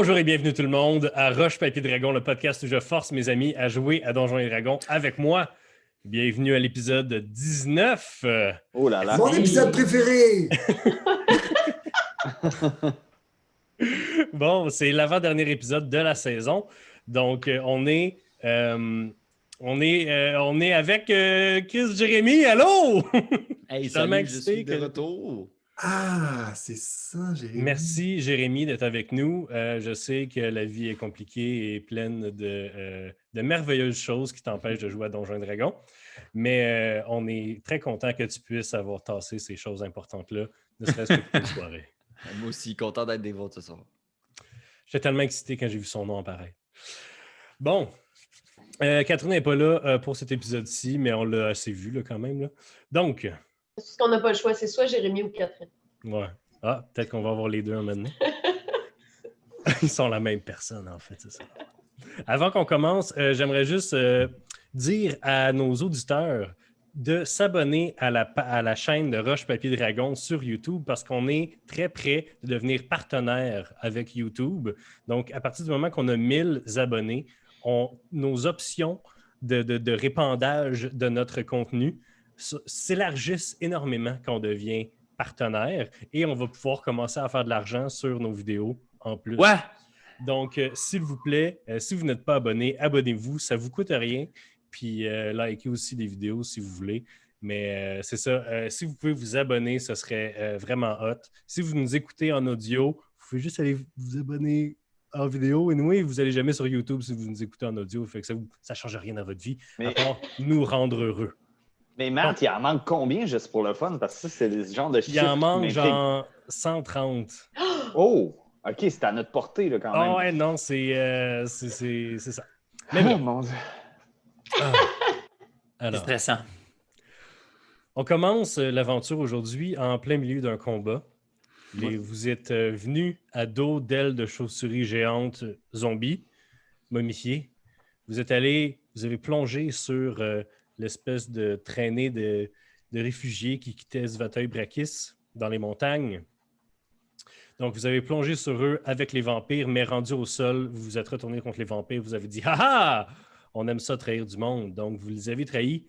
Bonjour et bienvenue tout le monde à Roche Papier Dragon, le podcast où je force mes amis à jouer à Donjons et Dragons avec moi. Bienvenue à l'épisode 19. Oh là là. Mon épisode préféré! Bon, c'est l'avant-dernier épisode de la saison. Donc, on est avec Chris Jérémy. Allô? Hey, Tellement salut, je excité suis de retour. Ah, c'est ça, Jérémy. Merci, Jérémy, d'être avec nous. Je sais que la vie est compliquée et pleine de merveilleuses choses qui t'empêchent de jouer à Donjons et Dragons. Mais on est très content que tu puisses avoir tassé ces choses importantes-là, ne serait-ce que pour une soirée. Moi aussi, content d'être des vôtres ce soir. J'étais tellement excité quand j'ai vu son nom apparaître. Bon, Catherine n'est pas là pour cet épisode-ci, mais on l'a assez vu là, quand même. Là. Donc... Parce qu'on n'a pas le choix, c'est soit Jérémy ou Catherine. Ouais. Ah, peut-être qu'on va avoir les deux maintenant. Ils sont la même personne, en fait, c'est ça. Avant qu'on commence, j'aimerais juste dire à nos auditeurs de s'abonner à la chaîne de Roche Papier Dragon sur YouTube parce qu'on est très près de devenir partenaire avec YouTube. Donc, à partir du moment qu'on a 1000 abonnés, nos options de répandage de notre contenu s'élargissent énormément quand on devient partenaire et on va pouvoir commencer à faire de l'argent sur nos vidéos en plus. Ouais! Donc, s'il vous plaît, si vous n'êtes pas abonné, abonnez-vous, ça ne vous coûte rien. Puis, likez aussi des vidéos si vous voulez. Mais c'est ça, si vous pouvez vous abonner, ce serait vraiment hot. Si vous nous écoutez en audio, vous pouvez juste aller vous abonner en vidéo. Et nous, vous n'allez jamais sur YouTube si vous nous écoutez en audio. Fait que ça ne change rien dans votre vie, à part nous rendre heureux. Mais Matt, il en manque combien juste pour le fun? Parce que ça, c'est le genre de chiffre Il en manque qui m'intrigue. genre 130. Oh! OK, c'est à notre portée là, quand même. Ah ouais, non, c'est ça. Mais Oh bon. mon Dieu! C'est Alors, stressant. on commence l'aventure aujourd'hui en plein milieu d'un combat. Vous êtes venus à dos d'ailes de chauves-souris géantes zombies, momifiées. Vous avez plongé sur l'espèce de traînée de réfugiés qui quittaient Svatoj-Brakis dans les montagnes. Donc, vous avez plongé sur eux avec les vampires, mais rendu au sol, vous vous êtes retourné contre les vampires. Vous avez dit « Ha ha! On aime ça trahir du monde. » Donc, vous les avez trahis.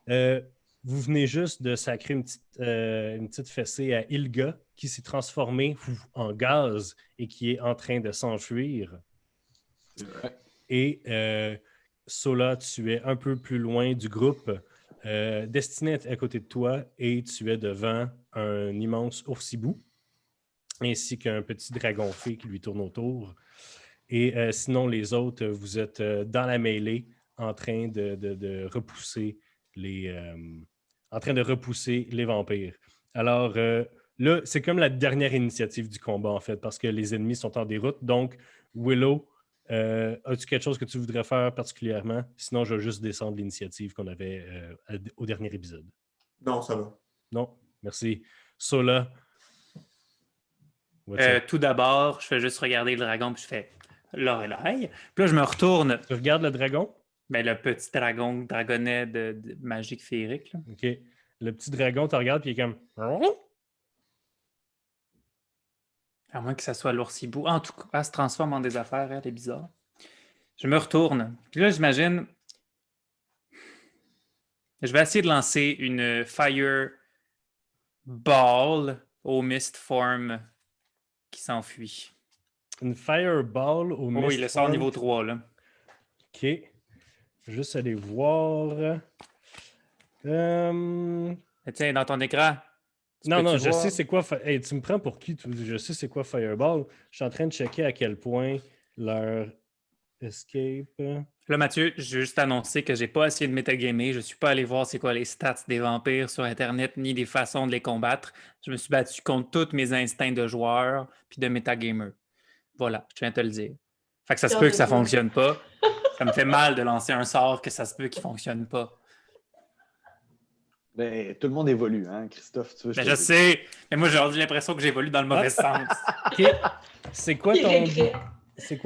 Vous venez juste de sacrer une petite fessée à Ilga qui s'est transformée en gaz et qui est en train de s'enfuir. Et Sola, tu es un peu plus loin du groupe. Destiné est à côté de toi et tu es devant un immense oursibou ainsi qu'un petit dragon fée qui lui tourne autour. Et sinon, les autres, vous êtes dans la mêlée en train de repousser les vampires. Alors là, c'est comme la dernière initiative du combat, en fait, parce que les ennemis sont en déroute. Donc, Willow, as-tu quelque chose que tu voudrais faire particulièrement? Sinon, je vais juste descendre l'initiative qu'on avait au dernier épisode. Non, ça va. Non? Merci. Sola. Tout d'abord, je fais juste regarder le dragon, puis je fais Lorelai. Puis là, je me retourne. Tu regardes le dragon? Ben, le petit dragonnet de magique féerique. Là. OK. Le petit dragon te regarde, puis il est comme... À moins que ça soit l'oursibou. En tout cas, elle se transforme en des affaires, elle est bizarre. Je me retourne. Puis là, j'imagine... Je vais essayer de lancer une Fire Ball au Mist Form qui s'enfuit. Une Fireball au Mist Oui, il le sort Form. niveau 3, là. OK. Juste aller voir. Tiens, dans ton écran. Non, je voir? sais c'est quoi. Hey, tu me prends pour qui? Je sais c'est quoi Fireball. Je suis en train de checker à quel point leur escape. Là, Mathieu, je veux juste annoncer que j'ai pas essayé de metagamer. Je suis pas allé voir c'est quoi les stats des vampires sur Internet, ni des façons de les combattre. Je me suis battu contre tous mes instincts de joueur puis de metagamer. Voilà, je viens de te le dire. Fait que ça se peut que ça fonctionne pas. Ça me fait mal de lancer un sort que ça se peut qu'il fonctionne pas. Ben, tout le monde évolue, hein, Christophe? Tu veux, Ben, je sais, mais moi, j'ai l'impression que j'évolue dans le mauvais sens. OK. C'est quoi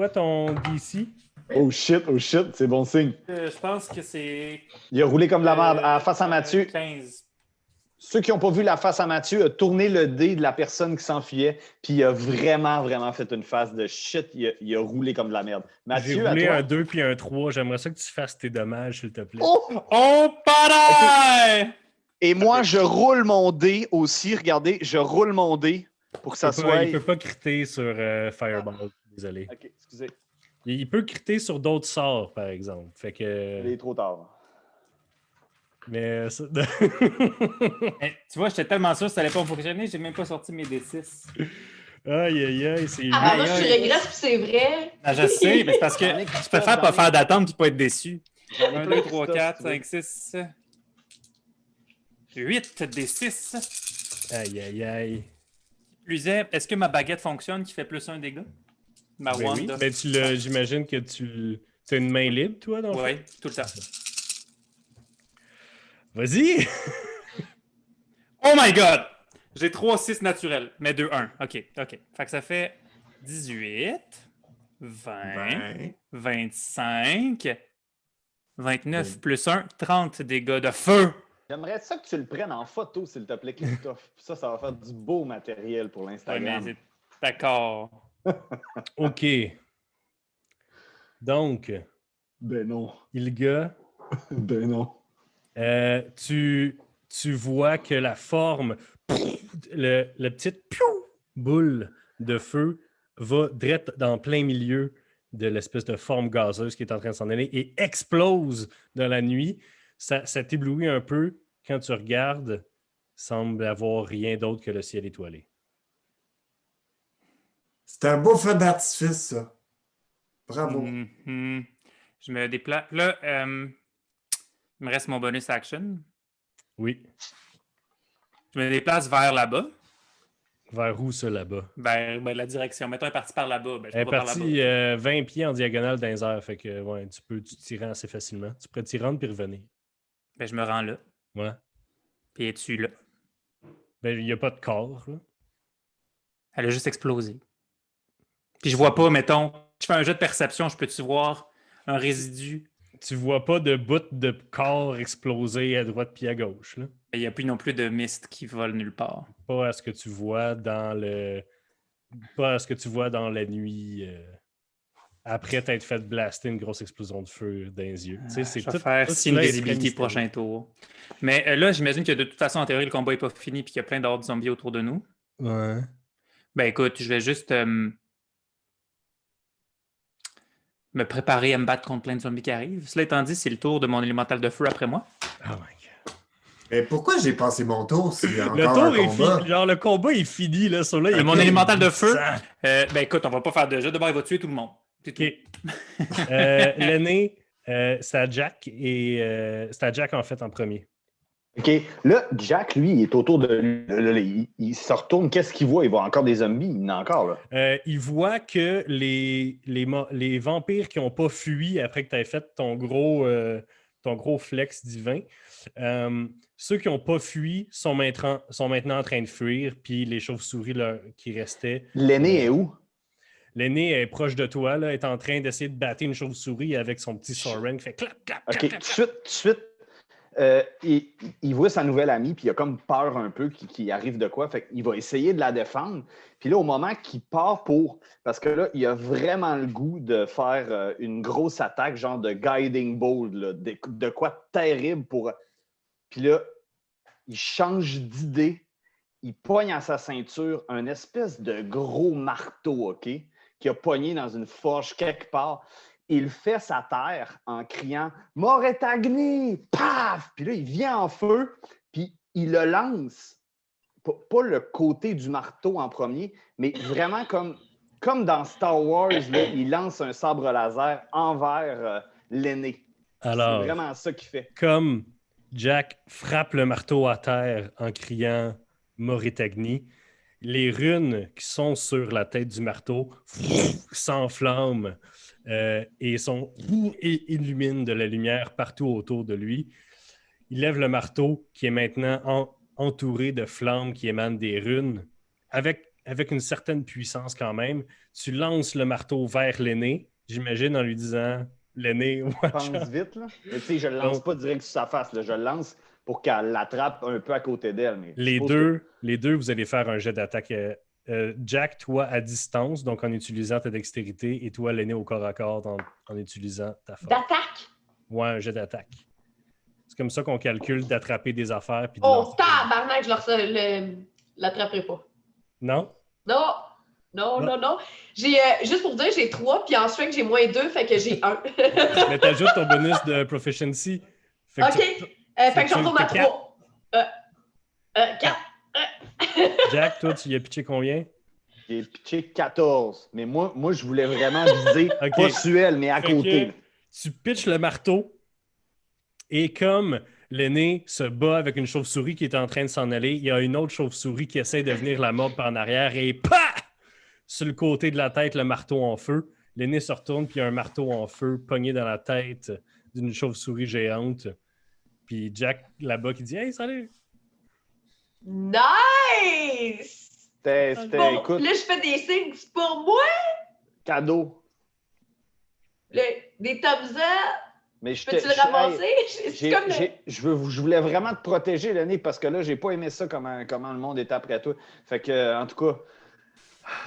ton DC? Oh shit, c'est bon signe. Je pense que c'est... Il a roulé comme de la merde. Face à Mathieu. 15. Ceux qui n'ont pas vu la face à Mathieu, a tourné le dé de la personne qui s'enfuyait, puis il a vraiment, vraiment fait une face de shit. Il a roulé comme de la merde. J'ai Mathieu, à roulé toi. un 2 puis un 3. J'aimerais ça que tu fasses tes dommages, s'il te plaît. Oh! Oh, pareil! Et moi, je roule mon dé aussi. Regardez, je roule mon dé pour que ça soit... Il peut pas critter sur Fireball. Désolé. OK, excusez. Il peut critter sur d'autres sorts, par exemple. Fait que... Il est trop tard. Mais ça... Eh, tu vois, j'étais tellement sûr que ça allait pas fonctionner, j'ai même pas sorti mes D6. Aïe, aïe, aïe, c'est... Ah, moi, Aïe, je aïe. regrette, puis c'est vrai. Ah, je sais, mais c'est parce que je préfère pas faire d'attente et pas être déçu. J'en ai 1, plein 2, de 3, stuff, 4, si tu veux. 5, 6, 8 D6. Aïe, aïe, aïe. Plus est-ce que ma baguette fonctionne qui fait plus un dégât? Ma Ben oui, wand. ben j'imagine que tu as une main libre, toi, dans le fond. Oui, tout le temps. Vas-y! Oh my god! J'ai 3 6 naturels, mais 2 1. OK. Fait que ça fait 18, 20, 25, 29 plus 1, 30 dégâts de feu. J'aimerais ça que tu le prennes en photo, s'il te plaît, Christophe. Puis ça va faire du beau matériel pour Ouais, l'Instagram. mais d'accord. OK. Donc, Ben non. Ilga, Ben non. tu vois que la forme, le petite boule de feu va direct dans plein milieu de l'espèce de forme gazeuse qui est en train de s'en aller et explose dans la nuit. Ça t'éblouit un peu quand tu regardes. Semble avoir rien d'autre que le ciel étoilé. C'est un beau feu d'artifice, ça. Bravo. Mhm. Je me déplace. Là, il me reste mon bonus action. Oui. Je me déplace vers là-bas. Vers où, ça, là-bas? Vers la direction. Mettons, elle est partie par là-bas. Ben, je Elle est peux pas par partie là-bas. 20 pieds en diagonale dans les airs. Fait que, ouais, tu peux t'y rendre assez facilement. Tu pourrais t'y rendre puis revenir. Ben, je me rends là. Ouais. Puis elle est dessus là. Ben, il n'y a pas de corps, là. Elle a juste explosé. Puis je vois pas, mettons, je fais un jeu de perception, je peux-tu voir un résidu? Tu vois pas de bout de corps exploser à droite puis à gauche, là. Il n'y a plus non plus de mist qui vole nulle part. Pas à ce que tu vois dans le... Pas à ce que tu vois dans la nuit après t'être fait blaster une grosse explosion de feu dans les yeux. Tu sais, c'est Je vais tout, faire tout signe cela est visibilité très prochain tour. Mais là, j'imagine que de toute façon, en théorie, le combat n'est pas fini et qu'il y a plein d'autres zombies autour de nous. mystérieux. Ouais. Ben écoute, je vais juste me préparer à me battre contre plein de zombies qui arrivent. Cela étant dit, c'est le tour de mon élémental de feu après moi. Oh my God. Mais pourquoi j'ai passé mon tour s'il y a Le encore un tour est combat? fini. Genre, le combat est fini, là. Sur là, il y a Mon pas élémental de sang. feu. Ben écoute, on va pas faire de jeu. D'abord, il va tuer tout le monde. C'est tout. OK. L'aîné, c'est à Jack et c'est à Jack en fait en premier. OK. Là, Jack, lui, il est autour de lui. Là, il se retourne. Qu'est-ce qu'il voit? Il voit encore des zombies. Il y en a encore, là. Il voit que les vampires qui n'ont pas fui après que tu aies fait ton gros flex divin, ceux qui n'ont pas fui sont maintenant en train de fuir, puis les chauves-souris qui restaient. L'aîné est où? L'aîné est proche de toi, là, est en train d'essayer de battre une chauve-souris avec son petit Soren qui fait clap, clap, OK. clap, Tout clap, de suite, il voit sa nouvelle amie, puis il a comme peur un peu qu'il arrive de quoi. Fait qu'il va essayer de la défendre. Puis là, au moment qu'il part pour... Parce que là, il a vraiment le goût de faire une grosse attaque, genre de guiding bolt, là, de quoi de terrible pour... Puis là, il change d'idée. Il pogne à sa ceinture un espèce de gros marteau, OK? Qui a pogné dans une forge quelque part. Il fait sa terre en criant « Moretagni! » Paf! Puis là, il vient en feu, puis il le lance. Pas le côté du marteau en premier, mais vraiment comme dans Star Wars, là, il lance un sabre laser envers l'aîné. Alors, c'est vraiment ça qu'il fait. comme Jack frappe le marteau à terre en criant Moritagni, les runes qui sont sur la tête du marteau s'enflamment et illuminent de la lumière partout autour de lui. Il lève le marteau qui est maintenant entouré de flammes qui émanent des runes avec une certaine puissance quand même. Tu lances le marteau vers l'aîné, j'imagine en lui disant... L'aîné, Pense vite, là. Mais tu sais, je le lance pas direct sur sa face, là. Je le lance pour qu'elle l'attrape un peu à côté d'elle. Mais je Les suppose deux, vous allez faire un jet d'attaque. Jack, toi, à distance, donc en utilisant ta dextérité, et toi, l'aîné au corps à corps en utilisant ta force. D'attaque? Ouais, un jet d'attaque. C'est comme ça qu'on calcule d'attraper des affaires. Puis de Oh, lancer des- tabarnak, je l'attraperai pas. Non? Non, non, non, non. J'ai, juste pour dire, j'ai 3, puis en strength, j'ai -2, fait que j'ai 1. Mais t'ajoutes ton bonus de proficiency. Fait que OK. Fait que tu- j'en retourne à t'as 3. 4. Jack, toi, tu y as pitché combien? j'ai pitché 14. Mais moi, je voulais vraiment viser, Ok. pas Suel, mais à Fait côté. que tu pitches le marteau et comme l'aîné se bat avec une chauve-souris qui est en train de s'en aller, il y a une autre chauve-souris qui essaie de venir la mordre par en arrière et PAH! Sur le côté de la tête, le marteau en feu. L'aîné se retourne puis il y a un marteau en feu pogné dans la tête d'une chauve-souris géante. Puis Jack là-bas qui dit « Hey, salut! Nice! C'était, Bon, écoute, là, je fais des signes. C'est pour moi, cadeau. des thumbs up. Mais je Peux-tu te- le je- ramasser? hey, C'est comme je voulais vraiment te protéger, Lenny, parce que là, j'ai pas aimé ça comment le monde était après toi. Fait que, en tout cas,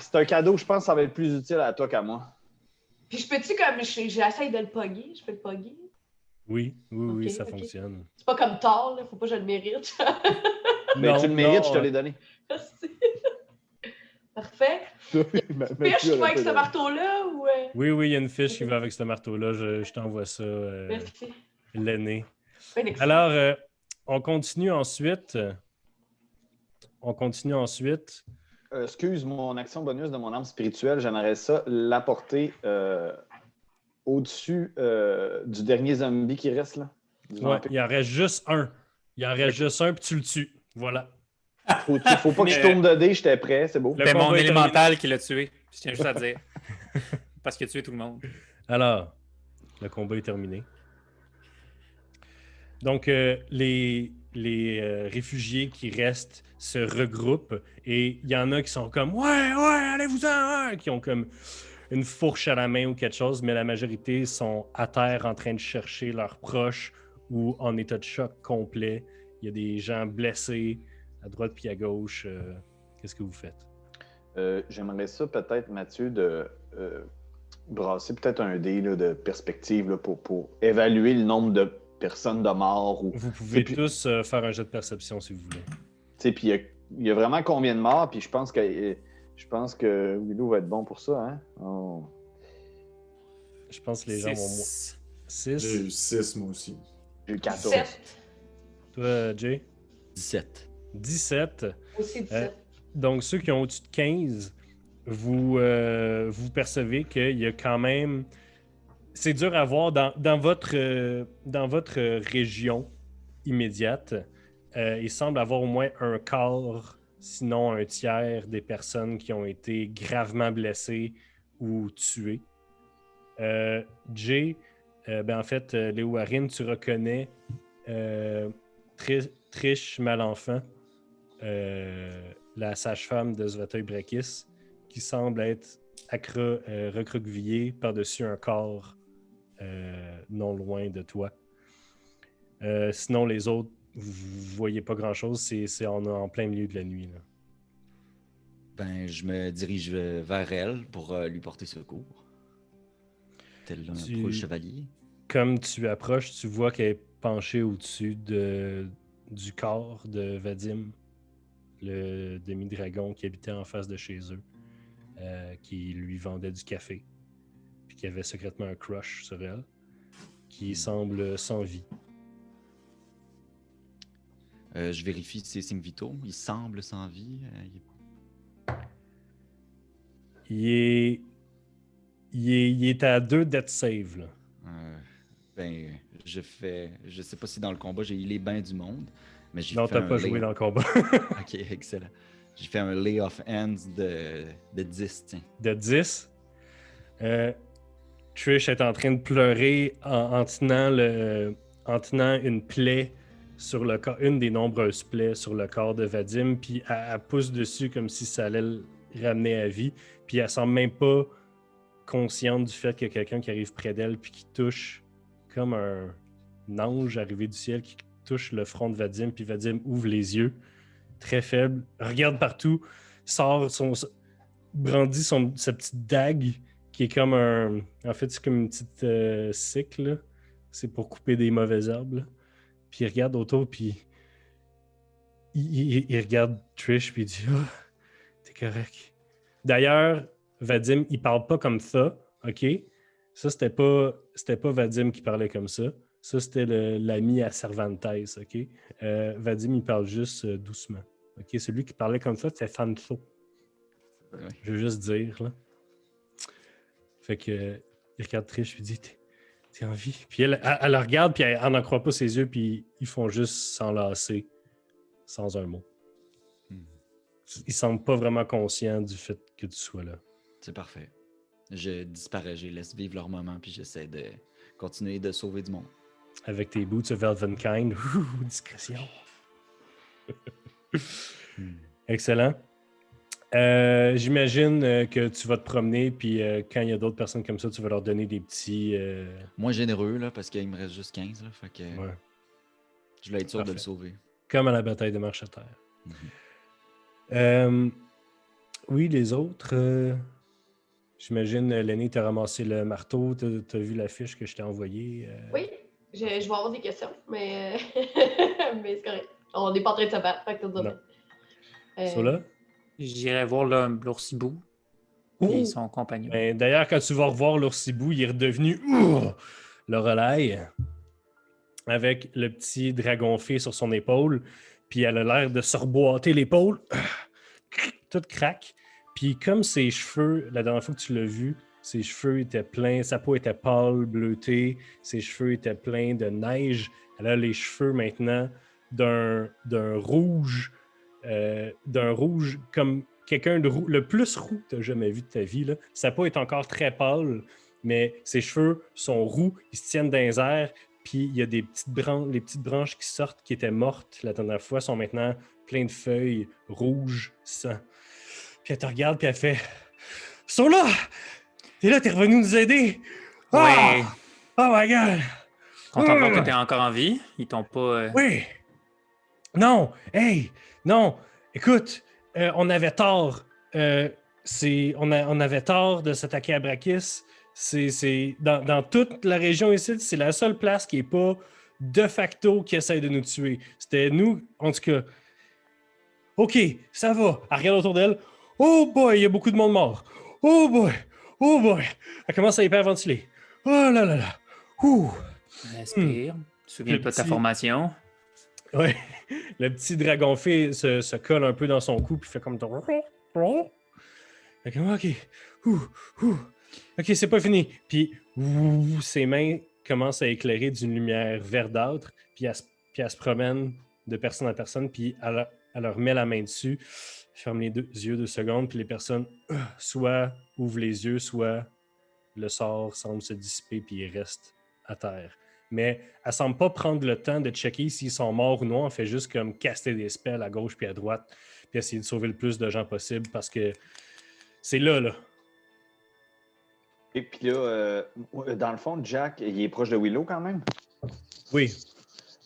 c'est un cadeau, je pense que ça va être plus utile à toi qu'à moi. Puis je peux-tu, comme, j'essaye de le pogger? Je peux le pogger? » Oui, oui, Ok, ça ok. fonctionne. C'est pas comme Thor, là. Faut pas que je le mérite. Mais tu le mérites, je te non, l'ai donné. Merci. Parfait. Mathieu, Fiche qui elle a va avec pas ce donné. marteau-là ou... Oui, il y a une fiche qui va avec ce marteau-là. Je t'envoie ça, Merci. l'aîné. Ben, excellent. Alors, on continue ensuite. Excuse mon action bonus de mon arme spirituelle, j'aimerais ça l'apporter au-dessus du dernier zombie qui reste là. Du Ouais, vampire. il en reste juste un. Il en reste juste un, puis tu le tues. Voilà. Faut pas que je Mais- tourne de dés, j'étais prêt, c'est beau. Le C'est mon combat est élémental qui l'a tué. Je tiens juste à dire. Parce qu'il a tué tout le monde. Alors, le combat est terminé. Donc, les réfugiés qui restent se regroupent et il y en a qui sont comme « Ouais, allez-vous-en! » qui ont comme une fourche à la main ou quelque chose, mais la majorité sont à terre en train de chercher leurs proches ou en état de choc complet. Il y a des gens blessés à droite puis à gauche. Qu'est-ce que vous faites? J'aimerais ça peut-être, Mathieu, de brasser peut-être un dé là, de perspective là, pour évaluer le nombre de personnes de morts. Ou, Vous pouvez puis- tous faire un jet de perception si vous voulez. puis il y a vraiment combien de morts, puis je pense que Willow va être bon pour ça. Hein? Oh. Je pense que les gens vont... 6. 6. J'ai eu 6, moi aussi. J'ai eu 14. 17. Toi, Jay? 17. 17. Aussi 17. Donc, ceux qui ont au-dessus de 15, vous percevez qu'il y a quand même... C'est dur à voir dans votre région immédiate. Il semble avoir au moins un quart, sinon un tiers des personnes qui ont été gravement blessées ou tuées. Jay, en fait, Léo Harin, tu reconnais Trish Malenfant, la sage-femme de Zvateuil Brekis, qui semble être recroquevillée par-dessus un corps non loin de toi. Sinon, les autres, vous voyez pas grand-chose. C'est en plein milieu de la nuit. Là. Ben, je me dirige vers elle pour lui porter secours. Tel un preux chevalier. Comme tu approches, tu vois qu'elle est penchée au-dessus du corps de Vadim, le demi-dragon qui habitait en face de chez eux, qui lui vendait du café, puis qui avait secrètement un crush sur elle, qui semble sans vie. Je vérifie ses signes vitaux. Il semble sans vie. Il est à 2 death save. Là. Ben, je sais pas si dans le combat j'ai healé bien du monde, mais j'ai Non, fait t'as un pas lay- joué dans le combat. Ok, excellent. J'ai fait un lay of hands de 10, tiens. De 10. Trish est en train de pleurer en tenant une plaie sur le corps, une des nombreuses plaies sur le corps de Vadim, puis elle pousse dessus comme si ça allait le ramener à vie, puis elle semble même pas consciente du fait qu'il y a quelqu'un qui arrive près d'elle puis qui touche comme un ange arrivé du ciel qui touche le front de Vadim, puis Vadim ouvre les yeux, très faible, regarde partout, brandit sa petite dague, qui est comme un... En fait, c'est comme une petite cycle, là. C'est pour couper des mauvaises herbes, là. Puis il regarde autour, puis il regarde Trish, puis il dit « Ah, t'es correct. » D'ailleurs, Vadim, il parle pas comme ça, OK? Ça, c'était pas Vadim qui parlait comme ça. Ça, c'était l'ami à Cervantes, OK? Vadim, il parle juste doucement. OK? Celui qui parlait comme ça, c'était Fancho. Ouais. Je veux juste dire, là. Fait que, il regarde Trish, il dit T'es en vie. Puis elle le regarde, puis elle n'en croit pas ses yeux, puis ils font juste s'enlacer sans un mot. Ils semblent pas vraiment conscients du fait que tu sois là. C'est parfait. Je disparais, je les laisse vivre leur moment, puis j'essaie de continuer de sauver du monde. Avec tes boots of Elvenkind, discrétion. Excellent. J'imagine que tu vas te promener, puis quand il y a d'autres personnes comme ça, tu vas leur donner des petits... Moins généreux, là, parce qu'il me reste juste 15, là, fait que Ouais. je voulais être sûr de Parfait. le sauver. Comme à la bataille de Marche à Terre. Mhm. Oui, les autres... J'imagine, Lenny, t'as ramassé le marteau, t'as vu la fiche que je t'ai envoyée. Oui, je vais avoir des questions, mais, mais c'est correct. On n'est pas en train de se battre, fait que tout va Non. bien. Sola? J'irai voir l'oursibou Ouh! et son compagnon. Ben, d'ailleurs, quand tu vas revoir l'oursibou, il est redevenu le relais avec le petit dragon fée sur son épaule. Puis elle a l'air de se reboîter l'épaule. Tout craque. Puis comme ses cheveux, la dernière fois que tu l'as vu, ses cheveux étaient pleins, sa peau était pâle, bleutée, ses cheveux étaient pleins de neige. Elle a les cheveux maintenant d'un rouge comme quelqu'un de roux, le plus roux que tu as jamais vu de ta vie, là. Sa peau est encore très pâle, mais ses cheveux sont roux, ils se tiennent dans les airs, puis il y a des les petites branches qui sortent, qui étaient mortes la dernière fois, sont maintenant pleines de feuilles rouges, sang. Puis elle te regarde, puis elle fait « Sola! T'es là, t'es revenu nous aider! Ah! Ouais. Oh my God! Content de voir que Ah! t'es encore en vie. Ils t'ont pas... Oui! Non! Hey! Non! Écoute, on avait tort. On avait tort de s'attaquer à Brakis. Dans toute la région ici, c'est la seule place qui n'est pas de facto qui essaie de nous tuer. C'était nous, en tout cas. OK, ça va. Elle regarde autour d'elle. Oh boy, il y a beaucoup de monde mort. Oh boy! Oh boy! Elle commence à hyperventiler. Oh là là là! Ouh! Respire. Souviens-toi de ta petit- formation. Ouais, le petit dragon fée se colle un peu dans son cou puis fait comme... Fait comme, OK, OK, c'est pas fini. Puis ses mains commencent à éclairer d'une lumière verdâtre, puis elle se promène de personne à personne, puis elle leur met la main dessus, ferme les yeux 2 secondes, puis les personnes soit ouvrent les yeux, soit le sort semble se dissiper, puis ils restent à terre. Mais elle semble pas prendre le temps de checker s'ils sont morts ou non. Elle fait juste comme caster des spells à gauche puis à droite, puis essayer de sauver le plus de gens possible parce que c'est là. Et puis là, dans le fond, Jack, il est proche de Willow quand même. Oui.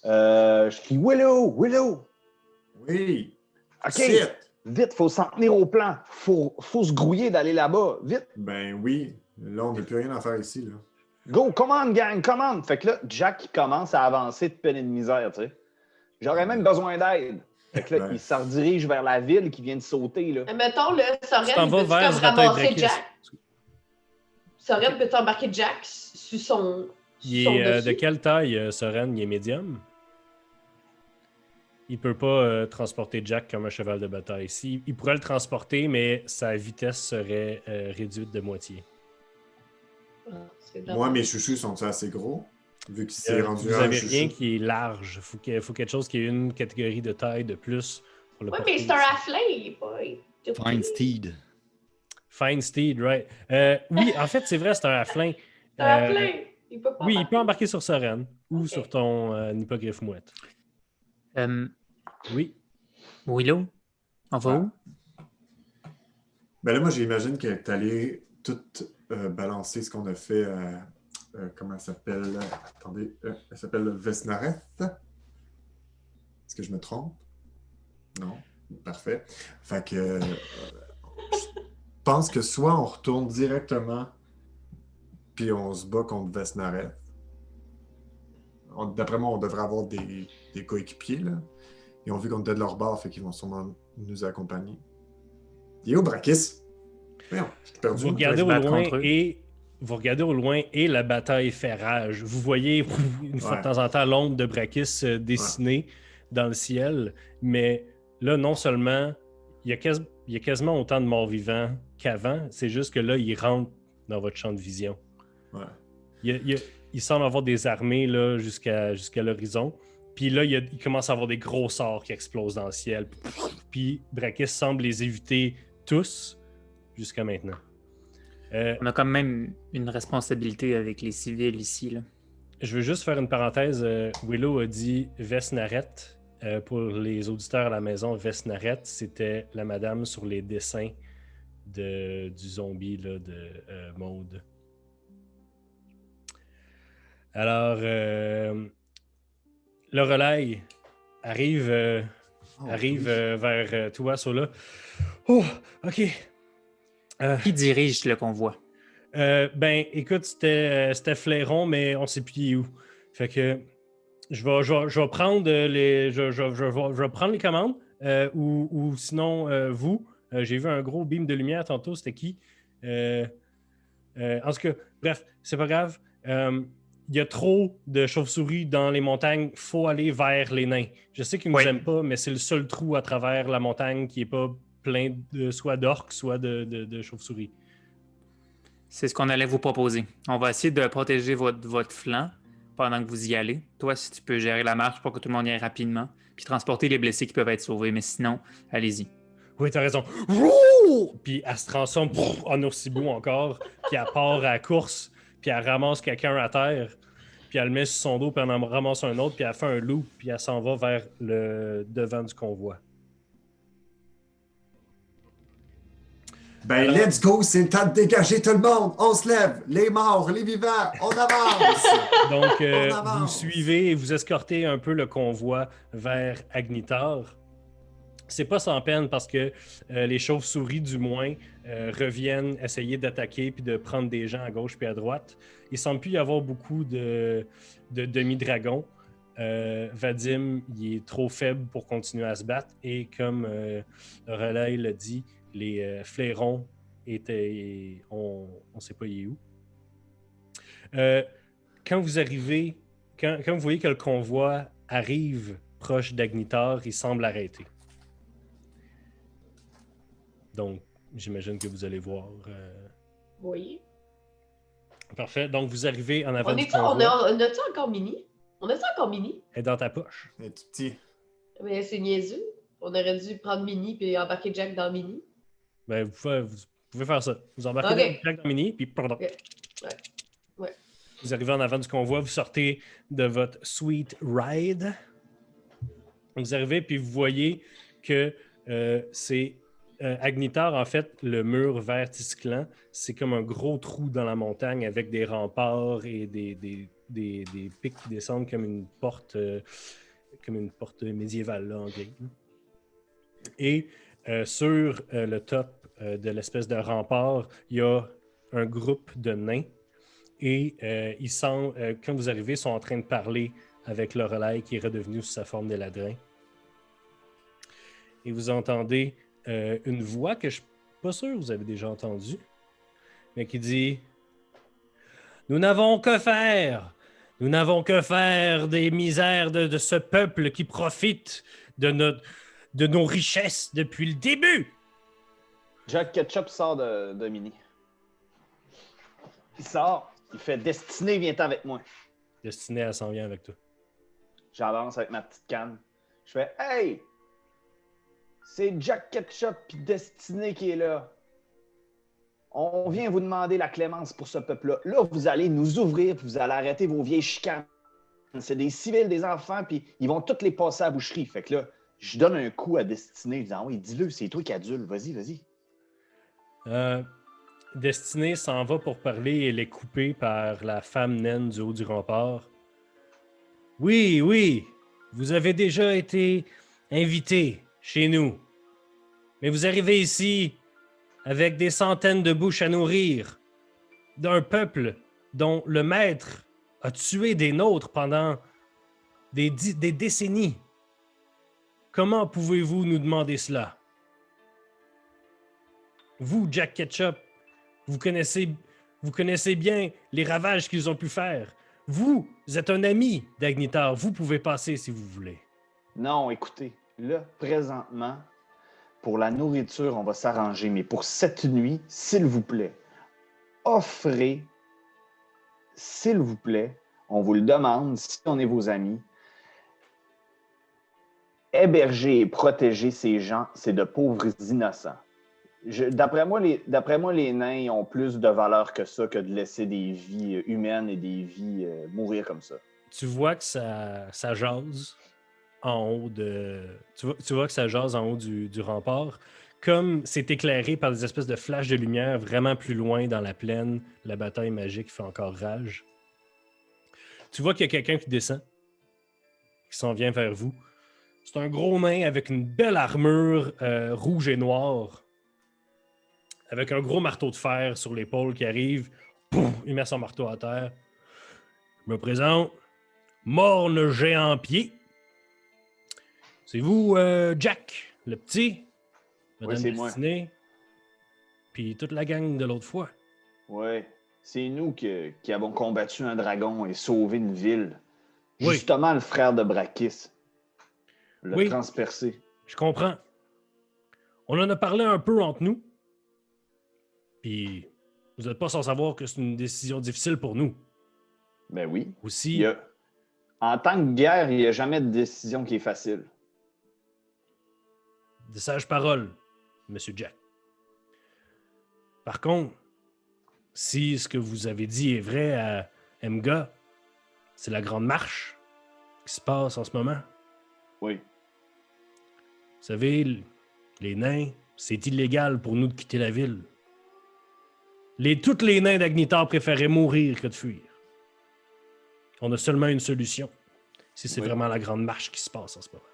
Je crie Willow! Oui. OK, Shit. vite, faut s'en tenir au plan. Faut se grouiller d'aller là-bas. Vite, Ben oui. Là, on n'a plus rien à faire ici, là. go, commande, gang, commande. Fait que là, Jack il commence à avancer de peine et de misère, tu sais. J'aurais même besoin d'aide. Fait que là, Ouais. il se redirige vers la ville qui vient de sauter, là. Mais mettons, là, Tu t'en Soren, vas peux-tu vers comme ce bataille de ramasser Brakis. Jack? Soren, peux-tu embarquer Jack sur son Il est de dessus? quelle taille, Soren? Il est médium? Il peut pas transporter Jack comme un cheval de bataille. Il pourrait le transporter, mais sa vitesse serait réduite de moitié. Ah, c'est Moi, dommage. mes chouchous sont assez gros? Vu qu'il s'est rendu Vous un avez chouchou. rien qui est large. Il faut quelque chose qui ait une catégorie de taille de plus pour le Oui, porter. mais c'est un halfling, il est pas... il est Fine petit. Steed. Fine Steed, right. Oui, en fait, c'est vrai, c'est un halfling. C'est un halfling! Il peut pas Oui, il peut embarquer. embarquer sur Soren ou Ok. sur ton hippogriffe mouette. Oui. Willow, on va où? Ben là, moi, j'imagine qu'elle est allée tout balancer ce qu'on a fait comment elle s'appelle? Attendez, elle s'appelle Vesnareth. Est-ce que je me trompe? Non? Parfait. Fait que je pense que soit on retourne directement puis on se bat contre Vesnaret. D'après moi, on devrait avoir des coéquipiers, là. Ils ont vu qu'on était de leur bord, fait qu'ils vont sûrement nous accompagner. Il est où, Brakis? Voyons, je t'ai perdu. Vous regardez au loin et la bataille fait rage. Vous voyez une fois de temps en temps l'ombre de Brakis dessinée dans le ciel, mais là, non seulement il y a quasiment autant de morts vivants qu'avant, c'est juste que là, ils rentrent dans votre champ de vision. Ouais. Il semble avoir des armées là, jusqu'à l'horizon. Puis là, il commence à avoir des gros sorts qui explosent dans le ciel. Puis Brakis semble les éviter tous jusqu'à maintenant. On a quand même une responsabilité avec les civils ici. Là. Je veux juste faire une parenthèse. Willow a dit Vesnaret. Pour les auditeurs à la maison, Vesnaret, c'était la madame sur les dessins du zombie là, de Maud. Alors, le relais arrive vers toi, Sola. Oh, OK. Qui dirige le convoi? Ben, écoute, c'était Flairon, mais on ne sait plus il est où. Fait que je vais prendre je vais prendre les commandes, ou sinon, vous. J'ai vu un gros beam de lumière tantôt, c'était qui? En tout cas, bref, c'est pas grave. Il y a trop de chauves-souris dans les montagnes, il faut aller vers les nains. Je sais qu'ils ne nous aiment pas, mais c'est le seul trou à travers la montagne qui n'est pas plein de soit d'orques, soit de chauves-souris. C'est ce qu'on allait vous proposer. On va essayer de protéger votre flanc pendant que vous y allez. Toi, si tu peux gérer la marche pour que tout le monde y aille rapidement, puis transporter les blessés qui peuvent être sauvés, mais sinon, allez-y. Oui, t'as raison. Puis elle se transforme en oursibou encore, puis elle part à la course, puis elle ramasse quelqu'un à terre, puis elle le met sur son dos, puis elle en ramasse un autre, puis elle fait un loup, puis elle s'en va vers le devant du convoi. Ben, alors, let's go, c'est le temps de dégager tout le monde. On se lève, les morts, les vivants, on avance. Donc, vous suivez et vous escortez un peu le convoi vers Agnitar. C'est pas sans peine parce que les chauves-souris, du moins, reviennent essayer d'attaquer puis de prendre des gens à gauche puis à droite. Il semble plus y avoir beaucoup de demi-dragons. Vadim, il est trop faible pour continuer à se battre. Et comme le relais l'a dit, les flairons étaient... On ne sait pas il est où. Quand vous arrivez, quand vous voyez que le convoi arrive proche d'Agnitar, il semble arrêter. Donc, j'imagine que vous allez voir. Oui. Parfait. Donc, vous arrivez en avant du convoi. convoi. On a-tu encore Mini? On a-tu encore Mini? Elle est dans ta poche. Elle est tout petit. Mais c'est niaiseux. On aurait dû prendre Mini et embarquer Jack dans Mini. Ben, vous pouvez faire ça. Vous embarquez Jack dans Mini, puis... Okay. Ouais. Vous arrivez en avant du convoi, vous sortez de votre sweet ride. Vous arrivez, puis vous voyez que c'est... Agnitar, en fait, le mur vert tisclant, c'est comme un gros trou dans la montagne avec des remparts et des pics qui descendent comme une porte médiévale là, en gris. Et sur le top de l'espèce de rempart, il y a un groupe de nains et ils sont, quand vous arrivez, ils sont en train de parler avec le relais qui est redevenu sous sa forme d'éladrin. Et vous entendez une voix que je ne suis pas sûr que vous avez déjà entendue, mais qui dit « Nous n'avons que faire! Nous n'avons que faire des misères de ce peuple qui profite de nos richesses depuis le début! » Jack Ketchup sort de Mini. Il sort, il fait « Destinée, viens-t'en avec moi. » Destinée, elle s'en vient avec toi. J'avance avec ma petite canne. Je fais « Hey! C'est Jack Ketchup puis Destinée qui est là. On vient vous demander la clémence pour ce peuple-là. Là, vous allez nous ouvrir puis vous allez arrêter vos vieilles chicanes. C'est des civils, des enfants, puis ils vont tous les passer à la boucherie. » Fait que là, je donne un coup à Destinée. Je dis « Ah oui, dis-le, c'est toi qui adule. Vas-y. » Destinée s'en va pour parler et elle est coupée par la femme naine du haut du rempart. « Oui, vous avez déjà été invité chez nous. Mais vous arrivez ici avec des centaines de bouches à nourrir d'un peuple dont le maître a tué des nôtres pendant des décennies. Comment pouvez-vous nous demander cela? Vous, Jack Ketchup, vous connaissez bien les ravages qu'ils ont pu faire. Vous êtes un ami d'Agnitar. Vous pouvez passer si vous voulez. Non, écoutez, là, présentement, pour la nourriture, on va s'arranger. Mais pour cette nuit, s'il vous plaît, offrez, s'il vous plaît, on vous le demande, si on est vos amis, héberger et protéger ces gens, c'est de pauvres innocents. D'après moi, les nains ont plus de valeur que ça, que de laisser des vies humaines et des vies mourir comme ça. Tu vois que ça jase en haut de. Tu vois que ça jase en haut du rempart. Comme c'est éclairé par des espèces de flashs de lumière vraiment plus loin dans la plaine, la bataille magique fait encore rage. Tu vois qu'il y a quelqu'un qui descend, qui s'en vient vers vous. C'est un gros nain avec une belle armure rouge et noire, avec un gros marteau de fer sur l'épaule qui arrive. Pouf, il met son marteau à terre. Je me présente, Morne Géant Pied. C'est vous, Jack, le petit? Madame c'est moi. Destinée, puis toute la gang de l'autre fois. Oui, c'est nous qui avons combattu un dragon et sauvé une ville. Oui. Justement, le frère de Brakis. Le transpercé. Je comprends. On en a parlé un peu entre nous. Puis, vous n'êtes pas sans savoir que c'est une décision difficile pour nous. Ben oui. Aussi. En tant que guerre, il n'y a jamais de décision qui est facile. De sages paroles, Monsieur Jack. Par contre, si ce que vous avez dit est vrai à Emga, c'est la grande marche qui se passe en ce moment. Oui. Vous savez, les nains, c'est illégal pour nous de quitter la ville. Tous les nains d'Agnitar préféraient mourir que de fuir. On a seulement une solution, si c'est vraiment la grande marche qui se passe en ce moment.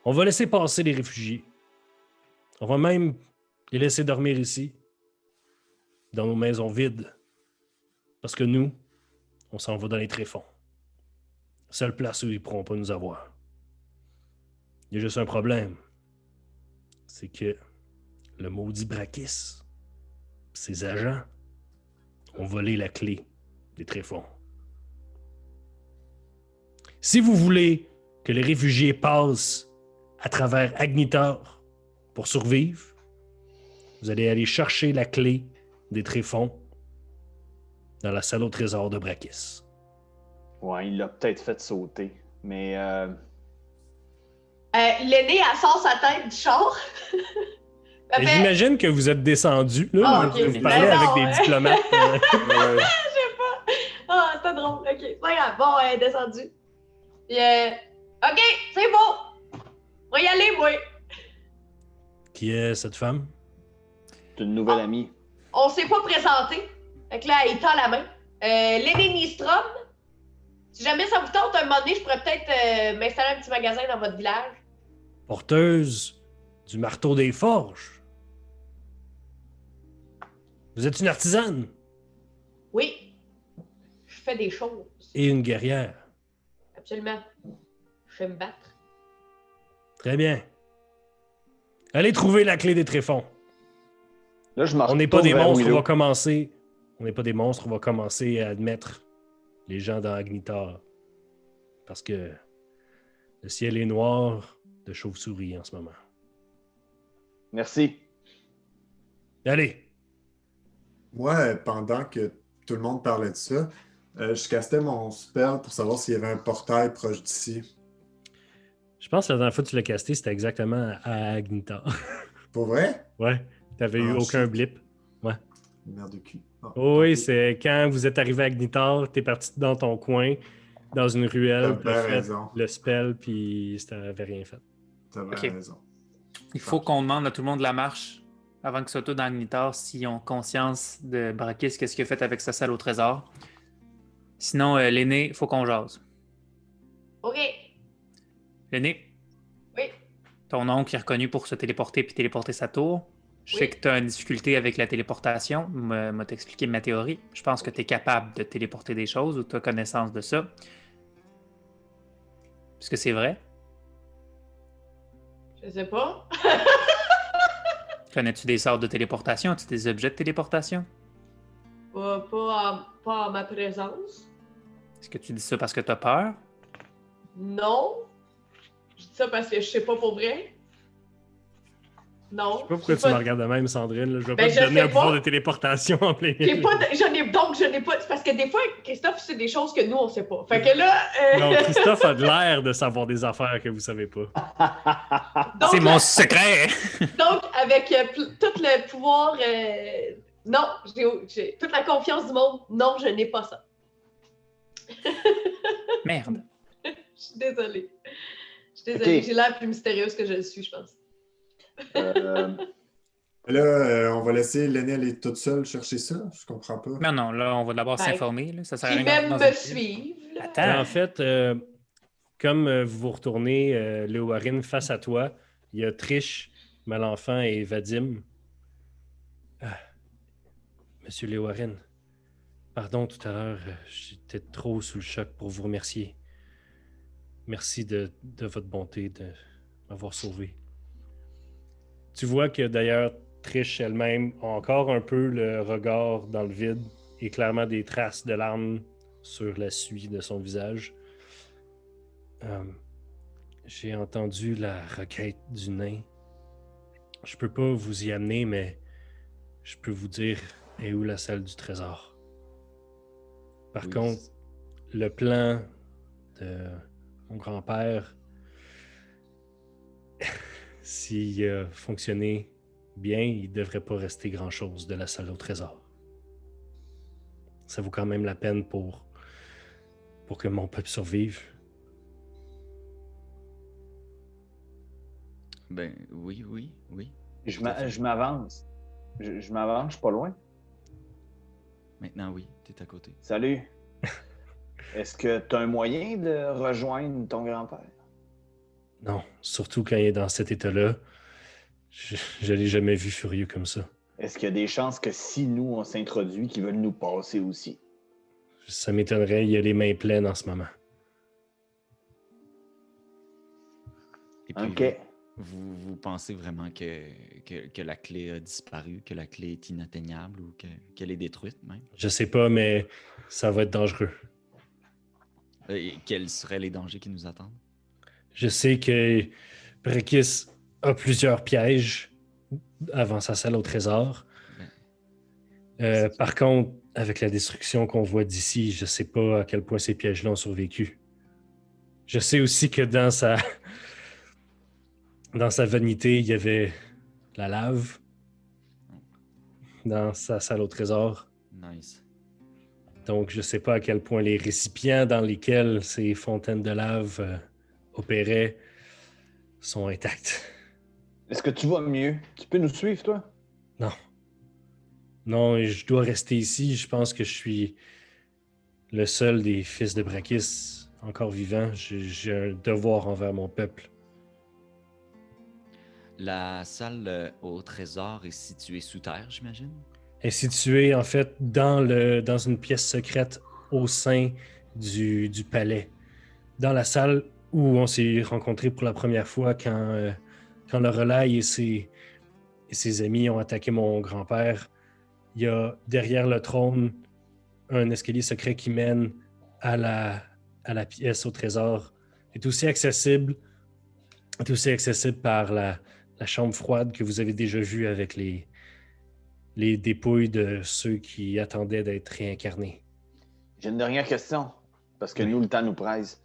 On va laisser passer les réfugiés. On va même les laisser dormir ici, dans nos maisons vides. Parce que nous, on s'en va dans les tréfonds. Seule place où ils ne pourront pas nous avoir. Il y a juste un problème. C'est que le maudit Brakis, ses agents, ont volé la clé des tréfonds. Si vous voulez que les réfugiés passent à travers Agnitar pour survivre, vous allez aller chercher la clé des tréfonds dans la salle au trésor de Brakis. Ouais, il l'a peut-être fait sauter, mais... L'aîné, elle sort sa tête du char. J'imagine que vous êtes descendu. Là, okay. Vous parlez avec des diplomates. Je sais pas. Ah, c'est drôle. OK, c'est pas grave. Bon, elle est descendue. Puis, OK, c'est bon. On va y aller, moi. Qui est cette femme? C'est une nouvelle amie. On s'est pas présenté. Fait que là, il tend la main. L'aîné Nistrom. Si jamais ça vous tente, un moment donné, je pourrais peut-être m'installer un petit magasin dans votre village. Porteuse du marteau des forges. Vous êtes une artisane. Oui. Je fais des choses. Et une guerrière. Absolument. Je sais me battre. Très bien. Allez trouver la clé des tréfonds. Là, on n'est pas des monstres, on va commencer. On n'est pas des monstres, on va commencer à admettre les gens dans Agnitar. Parce que le ciel est noir de chauve-souris en ce moment. Merci. Allez. Moi, pendant que tout le monde parlait de ça, je castais mon spell pour savoir s'il y avait un portail proche d'ici. Je pense que la dernière fois que tu l'as casté, c'était exactement à Agnitar. Pour vrai? Ouais. T'avais eu aucun blip. Ouais. Merde de cul. Oui, c'est quand vous êtes arrivé à Agnitar, t'es parti dans ton coin, dans une ruelle, t'as fait le spell, puis t'avais rien fait. T'avais raison. Il faut qu'on demande à tout le monde de la marche avant qu'ils soient tous dans Agnitar s'ils ont conscience de Brakis, qu'est-ce qu'il a fait avec sa salle au trésor. Sinon, l'aîné, il faut qu'on jase. OK. L'aîné, Oui. ton oncle est reconnu pour se téléporter puis téléporter sa tour. Je sais Oui. que tu as une difficulté avec la téléportation. M'a t'expliqué ma théorie. Je pense que tu es capable de téléporter des choses ou tu as connaissance de ça. Est-ce que c'est vrai? Je sais pas. Connais-tu des sortes de téléportation? As-tu des objets de téléportation? Pas en ma présence. Est-ce que tu dis ça parce que tu as peur? Non. Je dis ça parce que je sais pas pour vrai. Non. Je sais pas pourquoi tu me regardes de même, Sandrine. Là. Je vais Ben, pas te je donner sais un pouvoir pas. de téléportation en plein J'ai milieu. pas de- je n'ai pas. C'est parce que des fois, Christophe, c'est des choses que nous, on sait pas. Fait que là. Non, Christophe a de l'air de savoir des affaires que vous savez pas. donc, C'est mon secret! donc, avec tout le pouvoir. Non, j'ai toute la confiance du monde. Non, je n'ai pas ça. Merde. Je suis désolée. Ok. J'ai l'air plus mystérieuse que je le suis, je pense. Là, on va laisser l'aîné aller toute seule chercher ça. Je comprends pas. Non, non, là, on va d'abord Ben, s'informer. Là. Ça sert à Puis rien même dans me une file. suivre. là. Attends. En fait, comme vous vous retournez, Léowarine, face à toi, il y a Trish, Malenfant et Vadim. Monsieur Léowarine, pardon tout à l'heure, j'étais trop sous le choc pour vous remercier. Merci de votre bonté de m'avoir sauvé. Tu vois que d'ailleurs, Trish elle-même a encore un peu le regard dans le vide et clairement des traces de larmes sur la suie de son visage. J'ai entendu la requête du nain. Je peux pas vous y amener, mais je peux vous dire est où la salle du trésor. Par Oui. contre, le plan de mon grand-père, s'il a fonctionné bien, il ne devrait pas rester grand-chose de la salle au trésor. Ça vaut quand même la peine pour que mon peuple survive. Ben oui. Je Tout à fait. m'avance. Je m'avance, je suis pas loin. Maintenant, oui, t'es à côté. Salut. Est-ce que tu as un moyen de rejoindre ton grand-père? Non, surtout quand il est dans cet état-là. Je l'ai jamais vu furieux comme ça. Est-ce qu'il y a des chances que si nous, on s'introduit, qu'ils veulent nous passer aussi? Ça m'étonnerait, il a les mains pleines en ce moment. Et puis, OK. vous pensez vraiment que la clé a disparu, que la clé est inatteignable ou qu'elle est détruite même? Je sais pas, mais ça va être dangereux. Et quels seraient les dangers qui nous attendent? Je sais que Brekis a plusieurs pièges avant sa salle au trésor. Par contre, avec la destruction qu'on voit d'ici, je sais pas à quel point ces pièges-là ont survécu. Je sais aussi que dans sa vanité, il y avait la lave. Dans sa salle au trésor. Nice. Donc, je sais pas à quel point les récipients dans lesquels ces fontaines de lave opéraient sont intacts. Est-ce que tu vas mieux? Tu peux nous suivre, toi? Non. Non, je dois rester ici. Je pense que je suis le seul des fils de Brakis encore vivant. J'ai un devoir envers mon peuple. La salle au trésor est située sous terre, j'imagine? Elle est située, en fait, dans une pièce secrète au sein du palais. Dans la salle où on s'est rencontrés pour la première fois quand le relais et ses amis ont attaqué mon grand-père. Il y a derrière le trône un escalier secret qui mène à la pièce au trésor. C'est aussi accessible par la chambre froide que vous avez déjà vue avec les dépouilles de ceux qui attendaient d'être réincarnés. J'ai une dernière question, parce que Oui. nous, le temps nous presse.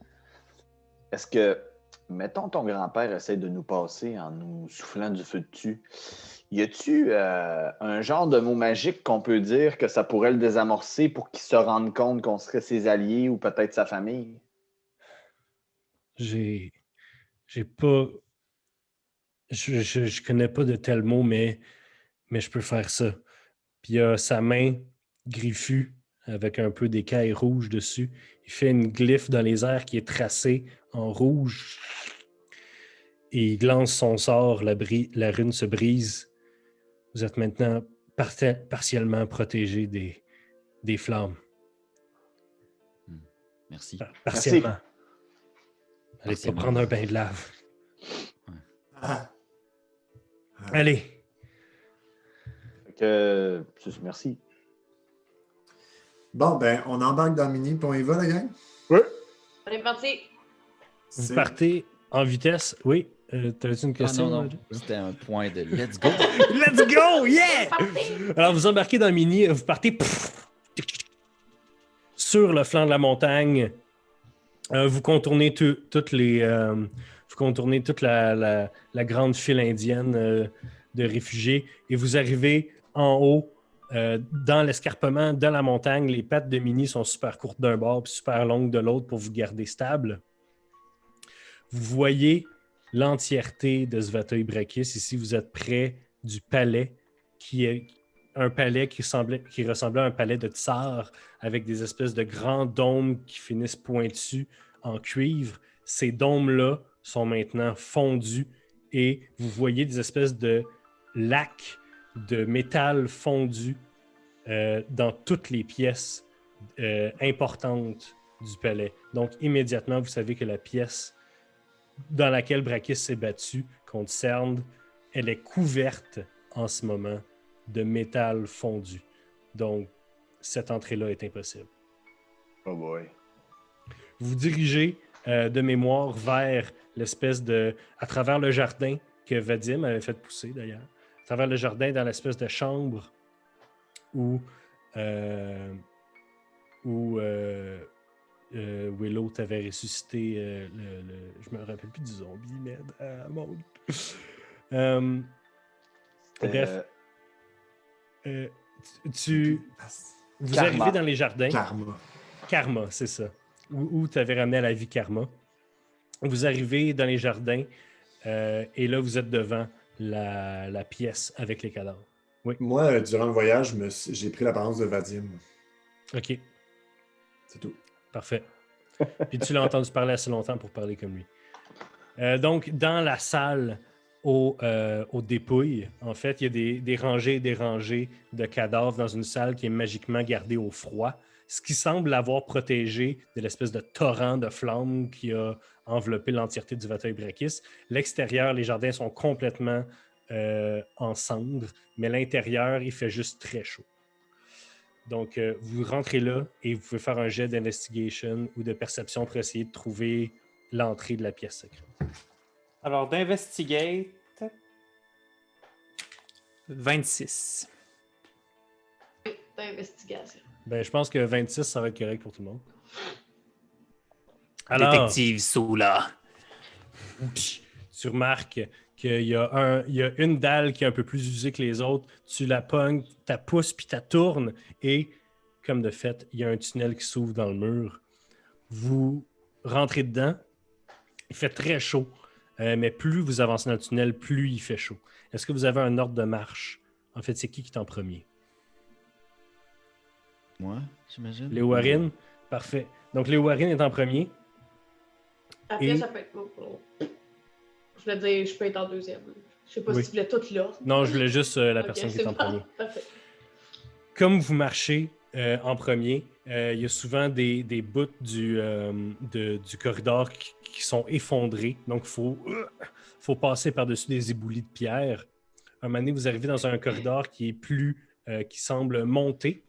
Est-ce que, mettons, ton grand-père essaie de nous passer en nous soufflant du feu dessus, y a-tu un genre de mot magique qu'on peut dire que ça pourrait le désamorcer pour qu'il se rende compte qu'on serait ses alliés ou peut-être sa famille? J'ai pas... Je connais pas de tels mots, mais je peux faire ça. Puis il y a sa main griffue avec un peu d'écailles rouges dessus. Il fait une glyphe dans les airs qui est tracée en rouge. Et il lance son sort, la rune se brise. Vous êtes maintenant partiellement protégé des flammes. Merci. Partiellement. Allez pas Partiellement. prendre un bain de lave. Ah. Allez. Merci. Bon, ben, on embarque dans le mini, puis on y va, la gang? On est parti. Vous partez en vitesse. Oui. T'avais-tu une question? non. Roger? C'était un point de let's go. Let's go! Yeah! Parti. Alors, vous embarquez dans le mini, vous partez sur le flanc de la montagne. Vous contournez toute la grande file indienne de réfugiés et vous arrivez en haut dans l'escarpement de la montagne. Les pattes de Mini sont super courtes d'un bord et super longues de l'autre pour vous garder stable. Vous voyez l'entièreté de Svatoy Brakis. Ici, vous êtes près du palais qui est un palais qui ressemblait à un palais de tsar avec des espèces de grands dômes qui finissent pointus en cuivre. Ces dômes-là sont maintenant fondus et vous voyez des espèces de lacs de métal fondu dans toutes les pièces importantes du palais. Donc, immédiatement, vous savez que la pièce dans laquelle Brakis s'est battu contre Cerne, elle est couverte en ce moment de métal fondu. Donc, cette entrée-là est impossible. Oh boy. Vous dirigez de mémoire vers l'espèce de... à travers le jardin que Vadim avait fait pousser, d'ailleurs. À travers le jardin, dans l'espèce de chambre où Willow t'avait ressuscité je me rappelle plus du zombie, merde. Bref. Vous Karma. arrivez dans les jardins. Karma, c'est ça. Où tu avais ramené à la vie Karma. Vous arrivez dans les jardins et là, vous êtes devant la pièce avec les cadavres. Oui. Moi, durant le voyage, j'ai pris l'apparence de Vadim. OK. C'est tout. Parfait. Puis tu l'as entendu parler assez longtemps pour parler comme lui. Donc, dans la salle aux dépouilles, en fait, il y a des rangées et des rangées de cadavres dans une salle qui est magiquement gardée au froid, ce qui semble l'avoir protégé de l'espèce de torrent de flammes qui a enveloppé l'entièreté du Svatoy Brakis. L'extérieur, les jardins sont complètement en cendres, mais l'intérieur, il fait juste très chaud. Donc, vous rentrez là et vous pouvez faire un jet d'investigation ou de perception pour essayer de trouver l'entrée de la pièce secrète. Alors, d'investigate... 26. D'investigation. Ben, je pense que 26, ça va être correct pour tout le monde. Alors, Détective Soula. tu remarques qu'il y a une dalle qui est un peu plus usée que les autres. Tu la pognes, tu la pousses, puis tu la tournes. Et, comme de fait, il y a un tunnel qui s'ouvre dans le mur. Vous rentrez dedans. Il fait très chaud. Mais plus vous avancez dans le tunnel, plus il fait chaud. Est-ce que vous avez un ordre de marche? En fait, c'est qui est en premier? Moi, j'imagine. Léo Warren? Parfait. Donc, Léo Warren est en premier. Après, Et- ça peut être... Je voulais dire, je peux être en deuxième. Je sais pas Oui. si tu voulais tout l'ordre. Non, je voulais juste la Ok, personne qui c'est est en bon. premier. Parfait. Comme vous marchez en premier, il y a souvent des bouts du corridor qui sont effondrés. Donc, il faut passer par-dessus des éboulis de pierre. Un moment donné, vous arrivez dans un corridor qui est qui semble monter.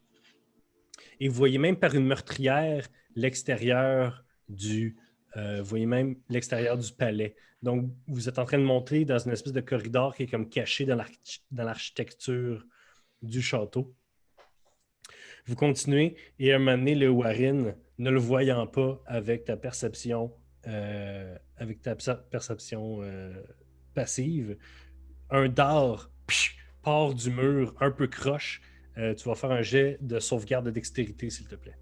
Et vous voyez même par une meurtrière l'extérieur vous voyez même l'extérieur du palais. Donc, vous êtes en train de monter dans une espèce de corridor qui est comme caché dans l'architecture du château. Vous continuez et à un moment donné, le Warren, ne le voyant pas avec ta perception, passive, un dard part du mur un peu croche. Tu vas faire un jet de sauvegarde de dextérité, s'il te plaît.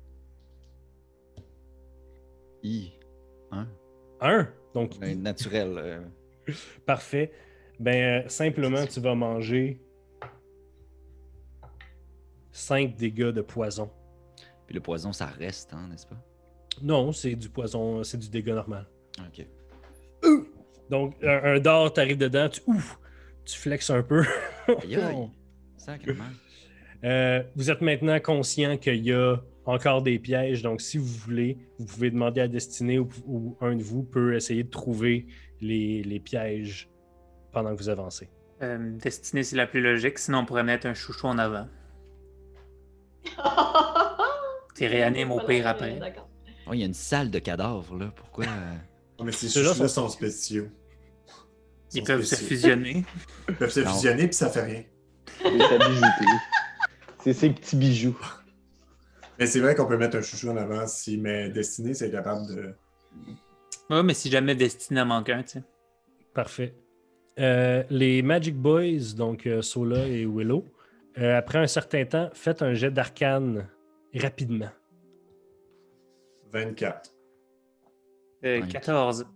Un? Donc, Ben, naturel. parfait. Simplement, tu vas manger 5 dégâts de poison. Puis le poison, ça reste, hein, n'est-ce pas? Non, c'est du poison, c'est du dégât normal. Ok. Donc, un dard, t'arrives dedans, tu flexes un peu. Aïe, aïe. Sacrément. Vous êtes maintenant conscient qu'il y a encore des pièges, donc si vous voulez, vous pouvez demander à Destinée ou un de vous peut essayer de trouver les pièges pendant que vous avancez. Destinée, c'est la plus logique, sinon on pourrait mettre un chouchou en avant. Tu réanimes au pire après. D'accord. Oh, il y a une salle de cadavres, là. Pourquoi? Oh, mais ces Ceux-là chouchous-là sont sont spéciaux. Ils peuvent se fusionner. Ils peuvent se Non. fusionner, puis ça fait rien. C'est sa bijouterie. C'est ses petits bijoux. Mais c'est vrai qu'on peut mettre un chouchou en avant si mais Destiné, c'est capable de. Ouais, mais si jamais Destinée en manque un, tu sais. Parfait. Les Magic Boys, donc Sola et Willow, après un certain temps, faites un jet d'arcane rapidement. 24. 14.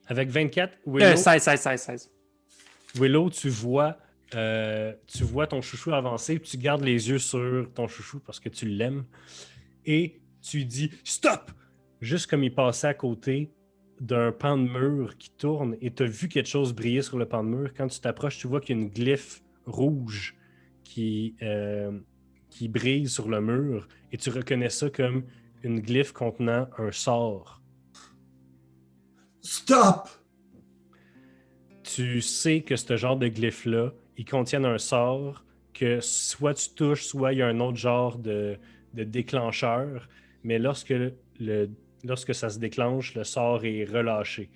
Avec 24, Willow, 16. Willow, tu vois ton chouchou avancer, puis tu gardes les yeux sur ton chouchou parce que tu l'aimes, et tu dis « Stop! » Juste comme il passait à côté d'un pan de mur qui tourne, et tu as vu quelque chose briller sur le pan de mur. Quand tu t'approches, tu vois qu'il y a une glyphe rouge qui brille sur le mur, et tu reconnais ça comme une glyphe contenant un sort. Stop! Tu sais que ce genre de glyphes-là, ils contiennent un sort que soit tu touches, soit il y a un autre genre de déclencheur, mais lorsque ça se déclenche, le sort est relâché.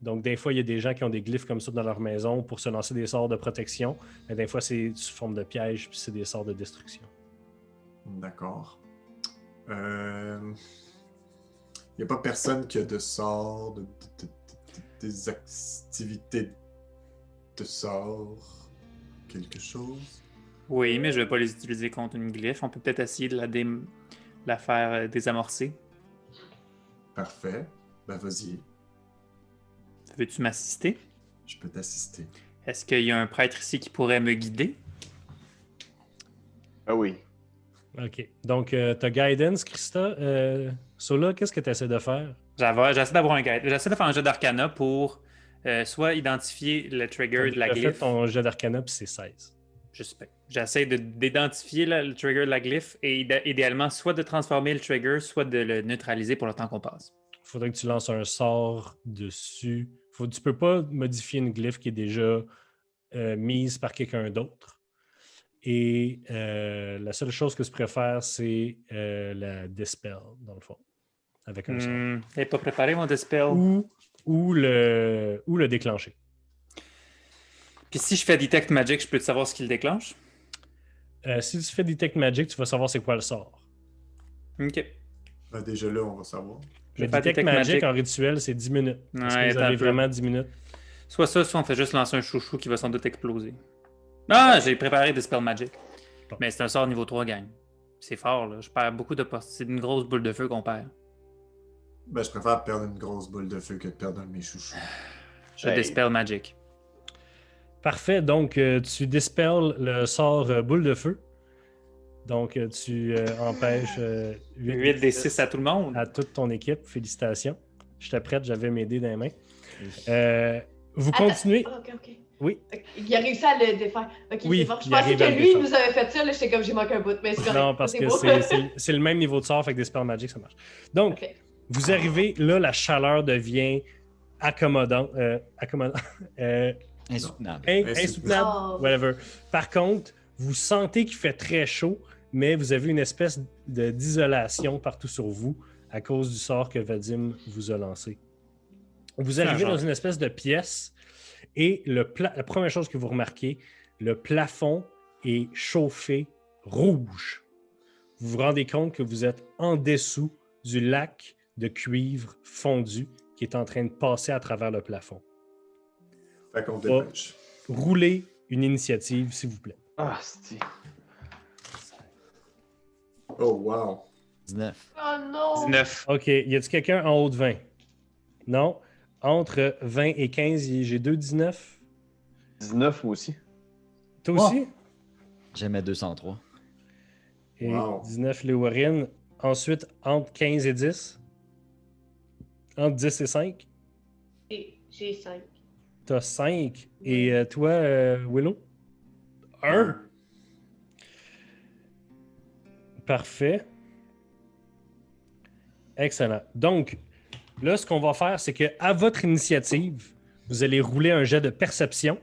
Donc, des fois, il y a des gens qui ont des glyphes comme ça dans leur maison pour se lancer des sorts de protection, mais des fois, c'est sous forme de piège, puis c'est des sorts de destruction. D'accord. Il n'y a pas personne qui a de sort, des activités de sort, quelque chose. Oui, mais je vais pas les utiliser contre une glyphe. On peut peut-être essayer de la faire désamorcer. Parfait. Ben vas-y, Veux-tu m'assister? je peux t'assister. Est-ce qu'il y a un prêtre ici qui pourrait me guider? Ah oui. OK. Donc, tu as Guidance, Krista. Sola, qu'est-ce que tu essaies de faire? J'essaie d'avoir un guide. J'essaie de faire un jeu d'arcana pour soit identifier le trigger de la Tu as fait glyphe. ton jet d'arcana, puis c'est 16. J'essaie d'identifier le trigger de la glyphe et idéalement soit de transformer le trigger, soit de le neutraliser pour le temps qu'on passe. Il faudrait que tu lances un sort dessus. Tu peux pas modifier une glyphe qui est déjà mise par quelqu'un d'autre. Et la seule chose que je préfère, c'est la Dispel, dans le fond, avec un sort. T'es pas préparé, mon dispel? Ou le déclencher. Puis si je fais Detect Magic, je peux te savoir ce qu'il déclenche? Si tu fais Detect Magic, tu vas savoir c'est quoi le sort. Ok. Ben déjà là, on va savoir. Je vais Mais faire Detect Magic en rituel, c'est 10 minutes. Est-ce que Ouais, vous attends avez un peu. vraiment 10 minutes? Soit ça, soit on fait juste lancer un chouchou qui va sans doute exploser. Ah, j'ai préparé Dispel Magic. Bon. Mais c'est un sort niveau 3, gang. C'est fort, là. Je perds beaucoup de postes. C'est une grosse boule de feu qu'on perd. Ben je préfère perdre une grosse boule de feu que de perdre un de mes chouchous. Je Hey. Dispel Magic. Parfait. Donc, tu dispelles le sort boule de feu. Donc, tu empêches 8 des 6 à tout le monde. à toute ton équipe. Félicitations. J'étais prête, j'avais mes dés dans les mains. Vous continuez. Ok. Oui. Il a réussi à le défaire. Ok, Oui, c'est bon. Je il pensais arrive que à le lui, il défaire. nous avait fait ça. Là, j'étais comme, j'ai manqué un bout. Mais c'est correct. Non, parce que beau. c'est le même niveau de sort, fait que Dispel Magic, ça marche. Donc, Ok. vous arrivez, là, la chaleur devient accommodante. Insoutenable. Insoutenable. Oh. Whatever. Par contre, vous sentez qu'il fait très chaud, mais vous avez une espèce d'isolation partout sur vous à cause du sort que Vadim vous a lancé. Vous arrivez dans une espèce de pièce et la première chose que vous remarquez, le plafond est chauffé rouge. Vous vous rendez compte que vous êtes en dessous du lac de cuivre fondu qui est en train de passer à travers le plafond. Fait qu'on dépêche. Roulez une initiative, s'il vous plaît. Ah, c'est... Oh wow. 19. Oh non! 19. OK. Y a-t-il quelqu'un en haut de 20? Non. Entre 20 et 15, j'ai 2 19. 19 moi aussi. Toi aussi? J'aimais 203. Et Wow. 19, Léo Warren. Ensuite, entre 15 et 10. Entre 10 et 5. Et j'ai 5. T'as 5. Et toi, Willow? 1. Parfait. Excellent. Donc, là, ce qu'on va faire, c'est qu'à votre initiative, vous allez rouler un jet de perception.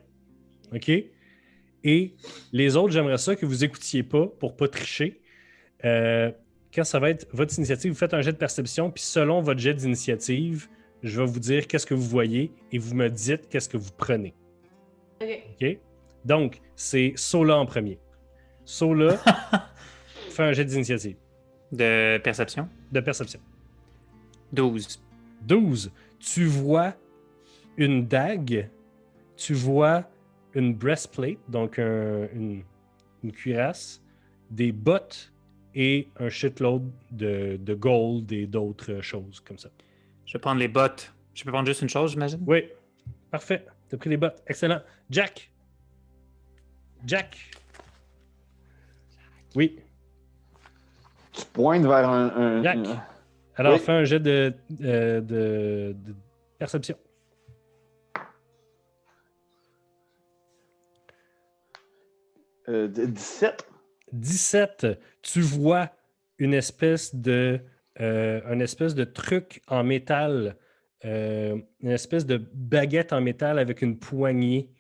OK? Et les autres, j'aimerais ça que vous écoutiez pas pour pas tricher. Quand ça va être votre initiative, vous faites un jet de perception, puis selon votre jet d'initiative, je vais vous dire qu'est-ce que vous voyez et vous me dites qu'est-ce que vous prenez. OK. Donc, c'est Sola en premier. Sola, fais un jet d'initiative. De perception. De perception. 12. 12. Tu vois une dague, tu vois une breastplate, donc une cuirasse, des bottes et un shitload de gold et d'autres choses comme ça. Je vais prendre les bottes. Je peux prendre juste une chose, j'imagine? Oui, parfait. Tu as pris les bottes. Excellent. Jack. Oui. Tu pointes vers un... Jack. Alors, Oui. fais un jet de perception. De 17. 17. Tu vois une espèce de truc en métal, une espèce de baguette en métal avec une poignée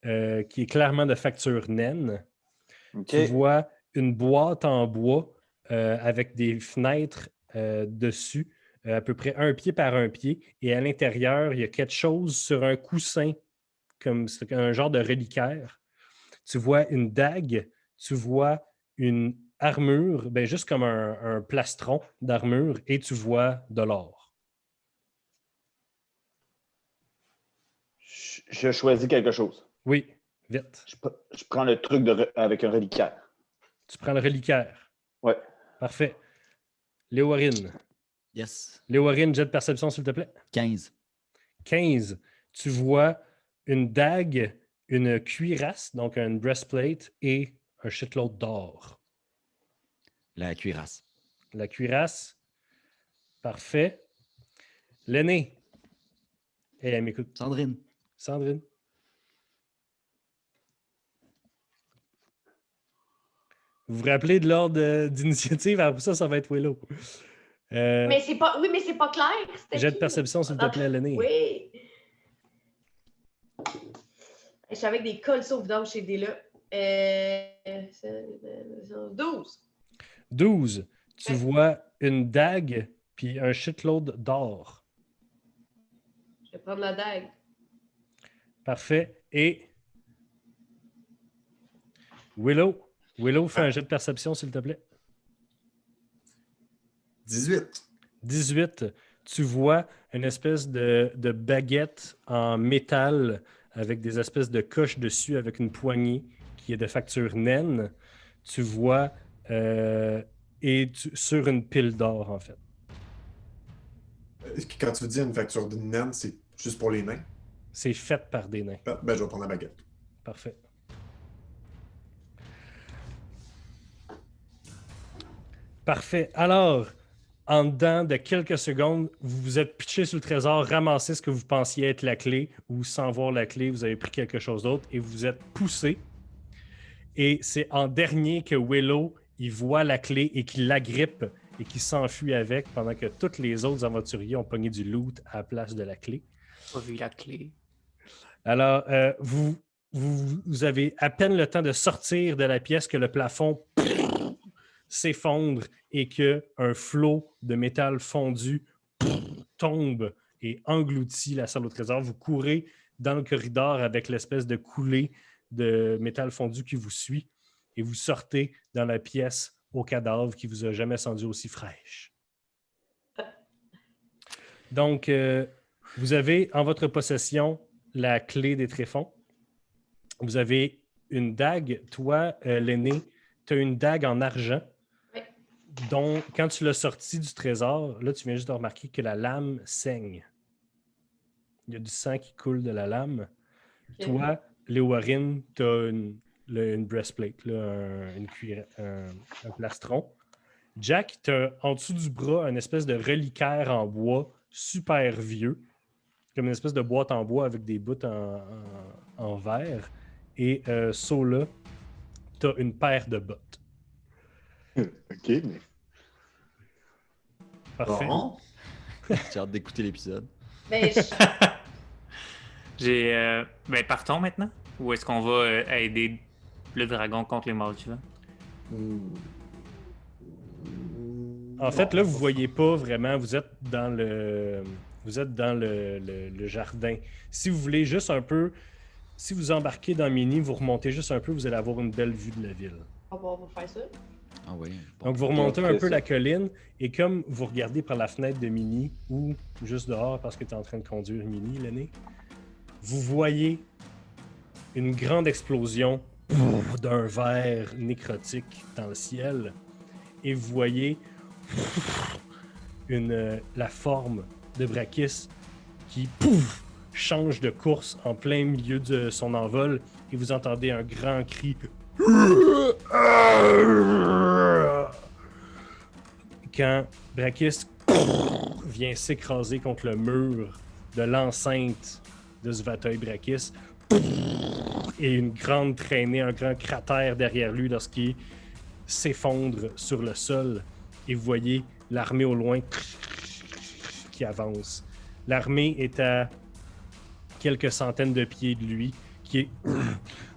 qui est clairement de facture naine. OK. Tu vois une boîte en bois avec des fenêtres dessus, à peu près 1 pied par 1 pied. Et à l'intérieur, il y a quelque chose sur un coussin, comme c'est un genre de reliquaire. Tu vois une dague, tu vois une armure, ben juste comme un plastron d'armure, et tu vois de l'or. Je choisis quelque chose. Oui, vite. Je prends le truc avec un reliquaire. Tu prends le reliquaire. Ouais. Parfait. Léowarine. Yes. Léowarine, jet de perception, s'il te plaît. 15. 15. Tu vois une dague, une cuirasse, donc une breastplate, et un shitload d'or. La cuirasse. La cuirasse. Parfait. L'aîné. Elle m'écoute. Sandrine. Sandrine. Vous vous rappelez de l'ordre d'initiative? Après ça, ça va être Willow. Mais c'est pas... Oui, mais c'est pas clair. C'était Jet de qui? perception, s'il te plaît, l'aîné. Oui. Je suis avec des cols sauvedanges chez des là. 12. 12. Tu Ouais. vois une dague puis un shitload d'or. Je vais prendre la dague. Parfait. Et Willow. Willow, fais un jet de perception, s'il te plaît. 18. 18. Tu vois une espèce de baguette en métal avec des espèces de coches dessus avec une poignée qui est de facture naine. Tu vois sur une pile d'or, en fait. Quand tu dis une facture de naine, c'est juste pour les nains? C'est fait par des nains. Ben, je vais prendre la baguette. Parfait. Parfait. Alors, en dedans de quelques secondes, vous vous êtes pitché sur le trésor, ramassé ce que vous pensiez être la clé, ou sans voir la clé, vous avez pris quelque chose d'autre, et vous êtes poussé. Et c'est en dernier que Willow, il voit la clé et qu'il l'agrippe et qu'il s'enfuit avec, pendant que tous les autres aventuriers ont pogné du loot à la place de la clé. Pas vu la clé. Alors, vous avez à peine le temps de sortir de la pièce que le plafond s'effondre et qu'un flot de métal fondu tombe et engloutit la salle au trésor. Vous courez dans le corridor avec l'espèce de coulée de métal fondu qui vous suit et vous sortez dans la pièce au cadavre qui vous a jamais senti aussi fraîche. Donc, vous avez en votre possession la clé des tréfonds. Vous avez une dague. Toi, l'aîné, tu as une dague en argent dont, quand tu l'as sortie du trésor, là, tu viens juste de remarquer que la lame saigne. Il y a du sang qui coule de la lame. Okay. Toi, Léowarine, tu as une breastplate, là, un plastron. Jack, tu as en dessous du bras une espèce de reliquaire en bois super vieux, comme une espèce de boîte en bois avec des bouts en verre. Et Sola, tu as une paire de bottes. OK, mais... Parfait. Bon. J'ai hâte d'écouter l'épisode. Ben, Ben, partons maintenant? Ou est-ce qu'on va aider le dragon contre les morts vivants? En fait, là, vous voyez pas vraiment. Vous êtes dans le jardin. Si vous voulez juste un peu... Si vous embarquez dans Mini, vous remontez juste un peu, vous allez avoir une belle vue de la ville. on va faire ça. Ah oui. Bon. Donc, vous remontez un peu ça. la colline et comme vous regardez par la fenêtre de Mini ou juste dehors parce que tu es en train de conduire Mini, l'aîné, vous voyez une grande explosion d'un verre nécrotique dans le ciel et vous voyez la forme de Brakis qui change de course en plein milieu de son envol et vous entendez un grand cri quand Brakis vient s'écraser contre le mur de l'enceinte de Svatoj Brakis et une grande traînée, un grand cratère derrière lui lorsqu'il s'effondre sur le sol et vous voyez l'armée au loin qui avance. L'armée est à quelques centaines de pieds de lui qui est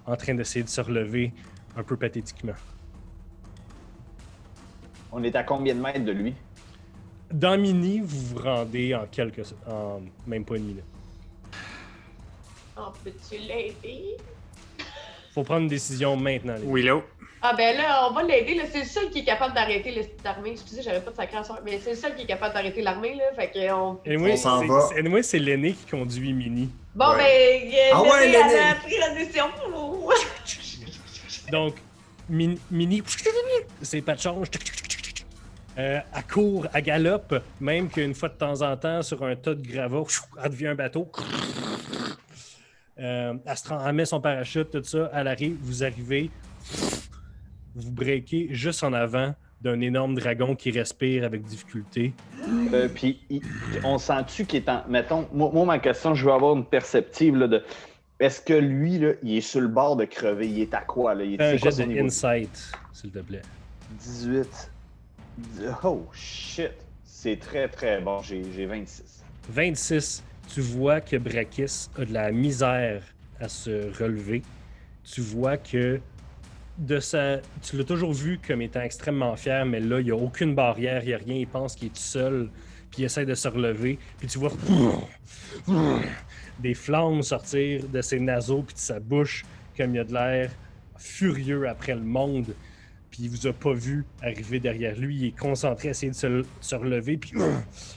en train d'essayer de se relever un peu pathétiquement. On est à combien de mètres de lui? Dans Mini, vous vous rendez en même pas une minute. On peut-tu l'aider? Faut prendre une décision maintenant. Les gars. Willow. Ah ben là, on va l'aider. Là. C'est le seul qui est capable d'arrêter l'armée. Excusez, j'avais pas de sacré soir, mais c'est le seul qui est capable d'arrêter l'armée. Là. Fait que on... Anyway, On s'en va. anyway, c'est l'aîné qui conduit Mini. Bon, Ouais. ben, Ah ouais, l'aîné, elle l'aîné. a pris la décision. Donc, Mini, c'est pas de change. Elle court, elle galope, même qu'une fois de temps en temps, sur un tas de gravats, elle devient un bateau. Elle met son parachute, tout ça. Elle arrive, vous arrivez, vous breakez juste en avant d'un énorme dragon qui respire avec difficulté. Puis, on sent-tu qu'il est en... Mettons, moi, ma question, je veux avoir une perceptive là, de... Est-ce que lui, là, il est sur le bord de crever? Il est à quoi? Là? Il Un c'est quoi jet son de niveau? insight, s'il te plaît. 18. Oh, shit. C'est très, très bon. J'ai 26. 26, tu vois que Brakis a de la misère à se relever. Tu vois que tu l'as toujours vu comme étant extrêmement fier, mais là, il n'y a aucune barrière, il n'y a rien. Il pense qu'il est tout seul, puis il essaie de se relever. Puis tu vois des flammes sortir de ses naseaux puis de sa bouche, comme il a de l'air furieux après le monde. Puis il vous a pas vu arriver derrière lui. Il est concentré à essayer de se relever. Puis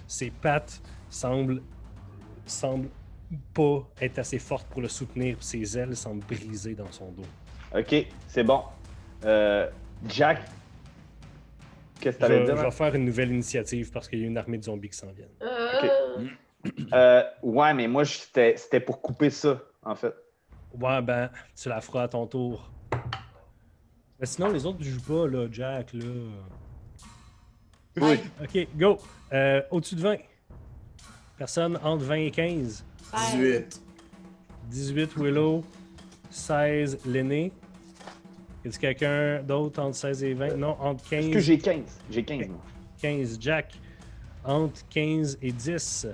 ses pattes semblent pas être assez fortes pour le soutenir. Puis ses ailes semblent brisées dans son dos. OK, c'est bon. Jack, qu'est-ce que Je t'allais dire? vais faire une nouvelle initiative parce qu'il y a une armée de zombies qui s'en viennent. Ouais, mais moi, c'était pour couper ça, en fait. Ouais, ben, tu la feras à ton tour. Mais sinon, les autres ne jouent pas, là, Jack, là. Oui. OK, go. Au-dessus de 20. Personne entre 20 et 15. 18. 18, Willow. 16, l'aîné. Y a-t-il quelqu'un d'autre entre 16 et 20? Non, entre 15. Est-ce que j'ai 15? J'ai 15, moi. 15, Jack. Entre 15 et 10.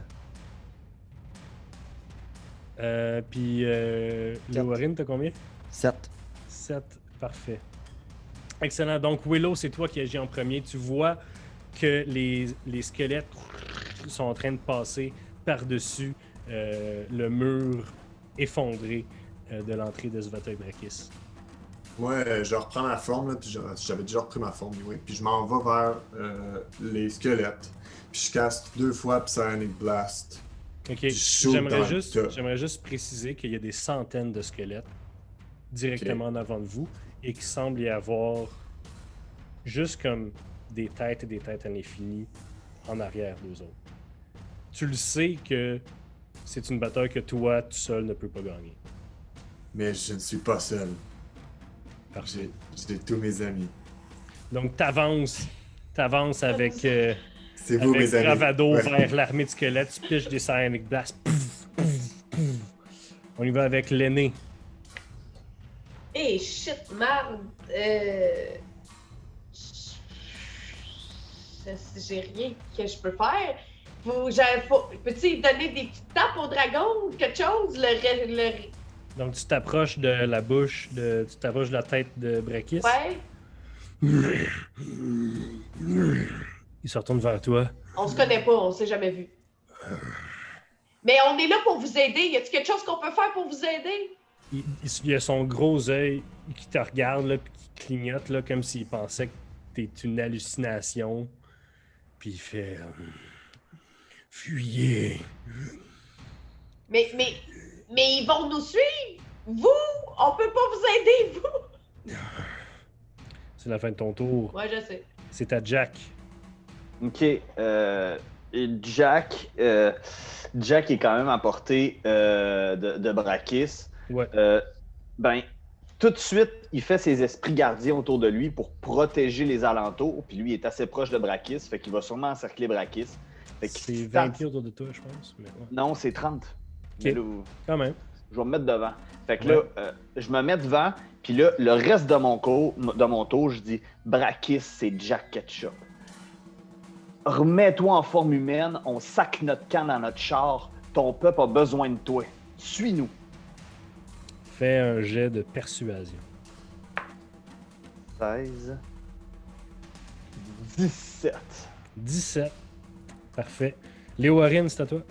Puis, Léorine, t'as combien? 7. 7, parfait. Excellent. Donc, Willow, c'est toi qui agis en premier. Tu vois que les squelettes sont en train de passer par-dessus le mur effondré de l'entrée de Svatoj Brakis. Ouais, je reprends ma forme, là, puis j'avais déjà repris ma forme, oui. Puis je m'en vais vers les squelettes. Puis je casse 2 fois Psionic Blast. OK. Puis je shoot dans le tas. J'aimerais juste préciser qu'il y a des centaines de squelettes directement en avant de vous et qu'il semble y avoir juste comme des têtes et des têtes à l'infini en arrière d'eux autres. Tu le sais que c'est une bataille que toi, tout seul, ne peux pas gagner. Mais je ne suis pas seul. Parfait. J'ai tous mes amis. Donc, t'avances T'avances avec, C'est vous, avec mes amis. bravado Ouais. vers l'armée de squelettes. Tu piches des Psionic Blast. Pouf, pouf, pouf. On y va avec l'aîné. Hey, shit, merde. J'ai rien que je peux faire. Peux-tu donner des petites tapes au dragon ou quelque chose? Donc, tu t'approches de la bouche, tu t'approches de la tête de Brakis. Ouais. Il se retourne vers toi. On se connaît pas, on s'est jamais vu. Mais on est là pour vous aider. Y a-t-il quelque chose qu'on peut faire pour vous aider? Il a son gros œil qui te regarde, là, puis qui clignote, là, comme s'il pensait que t'es une hallucination. Puis il fait... Fuyez! Mais ils vont nous suivre! Vous! On peut pas vous aider, vous! C'est la fin de ton tour. Ouais, je sais. C'est à Jack. OK. Jack est quand même à portée de Brakis. Ouais. Ben, tout de suite, il fait ses esprits gardiens autour de lui pour protéger les alentours. Puis lui, il est assez proche de Brakis, fait qu'il va sûrement encercler Brakis. Fait qu'il C'est tente- 20 pieds autour de toi, je pense. Mais ouais. Non, c'est 30. Mais là, Quand même. je vais me mettre devant. Fait que Ouais. là, je me mets devant, puis là, le reste de mon tour, je dis Brakis, c'est Jack Ketchup. Remets-toi en forme humaine, on sac notre camp dans notre char. Ton peuple a besoin de toi. Suis-nous. Fais un jet de persuasion. 16. 17. 17. Parfait. Léo Warren, c'est à toi.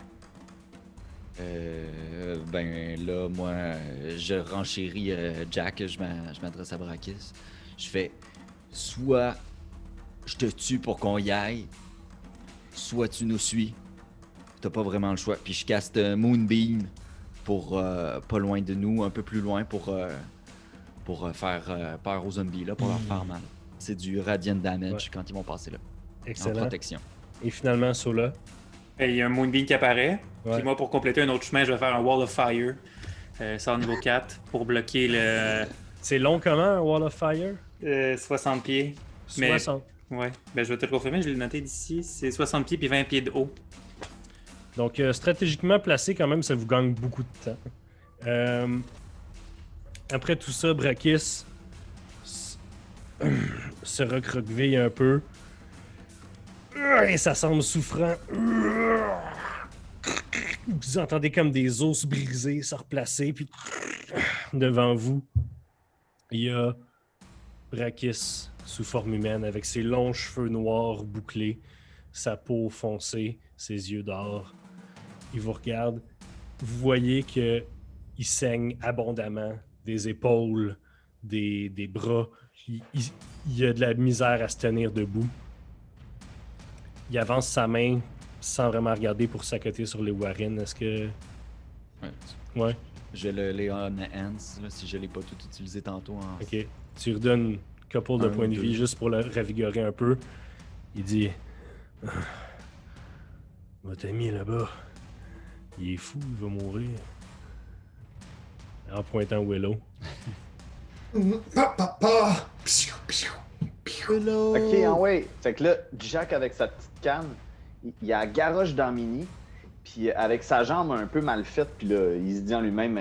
Ben là, moi, je renchéris Jack, je m'adresse à Brakis. Je fais soit je te tue pour qu'on y aille, soit tu nous suis. T'as pas vraiment le choix. Puis je caste Moonbeam pour pas loin de nous, un peu plus loin pour faire peur aux zombies, là, pour leur faire mal. C'est du Radiant Damage quand ils vont passer là. En Excellent. protection. Et finalement, Sola. Il y a un Moonbeam qui apparaît. Ouais. Puis moi, pour compléter un autre chemin, je vais faire un Wall of Fire. Ça en niveau 4 pour bloquer le C'est long comment, un Wall of Fire? 60 pieds. Mais- 60. Ouais, ben je vais te le confirmer, je l'ai noté d'ici. C'est 60 pieds puis 20 pieds de haut. Donc, stratégiquement placé, quand même, ça vous gagne beaucoup de temps. Après tout ça, Brakis se recroqueville un peu. Et ça semble souffrant. Vous entendez comme des os se briser, se replacer, puis devant vous, il y a Brakis sous forme humaine avec ses longs cheveux noirs bouclés, sa peau foncée, ses yeux d'or. Il vous regarde. Vous voyez que il saigne abondamment des épaules, des bras. Il a de la misère à se tenir debout. Il avance sa main sans vraiment regarder pour s'accoter sur les Warren. Est-ce que... Ouais. Ouais, J'ai le Leon Hands, là, si je l'ai pas tout utilisé tantôt. ok. Tu lui redonnes une couple de Un points ou de deux. vie juste pour le ravigorer un peu. Il dit... Votre ami là-bas, il est fou, il va mourir. En pointant Willow. Papa! OK, ah ouais. Fait que là, Jack, avec sa petite canne, il a la garoche dans Mini, puis avec sa jambe un peu mal faite, puis là, il se dit en lui-même,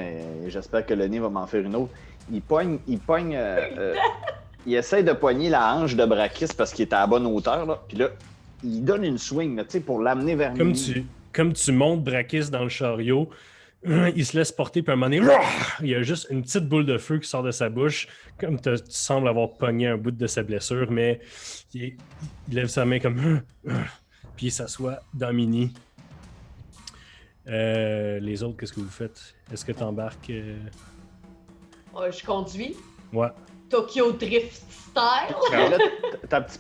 j'espère que le nez va m'en faire une autre. Il pogne, il essaie de pogner la hanche de Brakis parce qu'il est à la bonne hauteur, là, puis là, il donne une swing, là, tu sais, pour l'amener vers Mini. Comme tu montes Brakis dans le chariot, il se laisse porter, puis à un moment donné, il y a juste une petite boule de feu qui sort de sa bouche, comme tu sembles avoir pogné un bout de sa blessure, mais il lève sa main comme... puis il s'assoit dans Mini. Les autres, qu'est-ce que vous faites? Est-ce que tu embarques? Je conduis. Ouais. Tokyo Drift style. Mais là, t'as un petit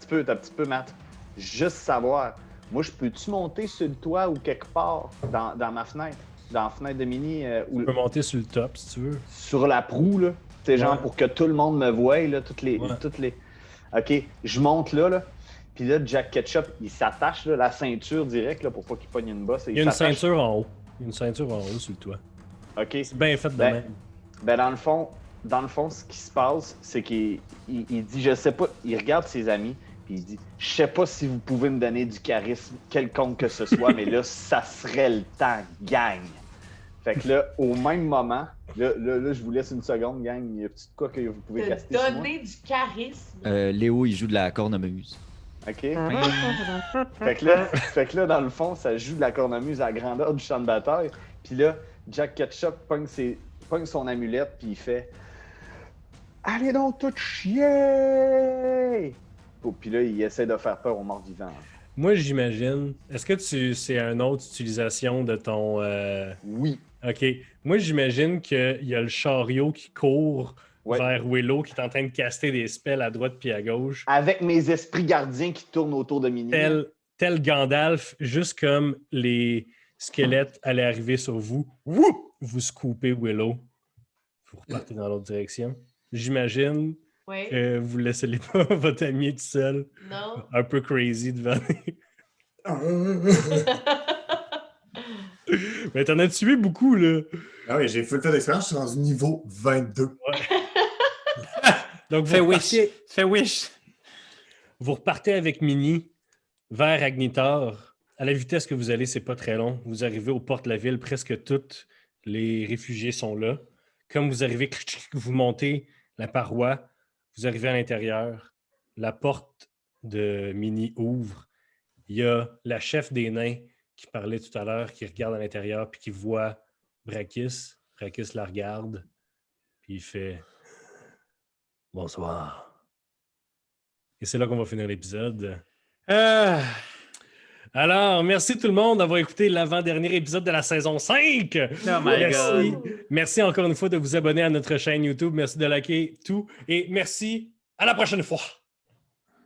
peu, Matt. Juste savoir, moi, je peux-tu monter sur le toit ou quelque part dans ma fenêtre? Dans la fenêtre de Mini, ou Tu peux monter sur le top, si tu veux. sur la proue, là. C'est genre Ouais. pour que tout le monde me voie, là, toutes les... OK, je monte là. Puis là, Jack Ketchup, il s'attache, là, la ceinture direct, là, pour pas qu'il pogne une bosse. Il y a une s'attache. ceinture en haut. Il y a une ceinture en haut sur le toit. OK. C'est bien fait de Ben, même. Ben, dans le fond, ce qui se passe, c'est qu'il dit, je sais pas, il regarde ses amis, Puis il dit « Je sais pas si vous pouvez me donner du charisme quelconque que ce soit, mais là, ça serait le temps, gang! » Fait que là, au même moment, là, je vous laisse une seconde, gang. Il y a petit quoi que vous pouvez Te caster sur moi. donner du charisme. Léo, il joue de la cornemuse. OK? fait que là, dans le fond, ça joue de la cornemuse à la grandeur du champ de bataille. Puis là, Jack Ketchup pogne son amulette, puis il fait « Allez donc tout chier! » Puis là, il essaie de faire peur aux morts vivants. Moi, j'imagine. Est-ce que c'est une autre utilisation de ton. Oui. OK. Moi, j'imagine qu'il y a le chariot qui court Ouais. vers Willow, qui est en train de caster des spells à droite puis à gauche. Avec mes esprits gardiens qui tournent autour de Minnie. Tel Gandalf, juste comme les squelettes allaient arriver sur vous. Wouh! Vous scoopez Willow. Vous repartez dans l'autre direction. J'imagine Oui. que vous ne laissez pas votre ami tout seul, Non. un peu crazy devant. Mais t'en as tué beaucoup, là. Ah oui, j'ai full temps d'expérience, je suis rendu niveau 22. Donc, Fais wish. Vous repartez avec Minnie vers Agnitar. À la vitesse que vous allez, c'est pas très long. Vous arrivez aux portes de la ville, presque toutes les réfugiés sont là. Comme vous arrivez, vous montez la paroi, vous arrivez à l'intérieur, la porte de Minnie ouvre. Il y a la chef des nains qui parlait tout à l'heure, qui regarde à l'intérieur puis qui voit Brakis. Brakis la regarde, puis il fait « Bonsoir ». Et c'est là qu'on va finir l'épisode. Alors, merci tout le monde d'avoir écouté l'avant-dernier épisode de la saison 5. Oh my God. Merci encore une fois de vous abonner à notre chaîne YouTube. Merci de liker tout. Et merci. À la prochaine fois.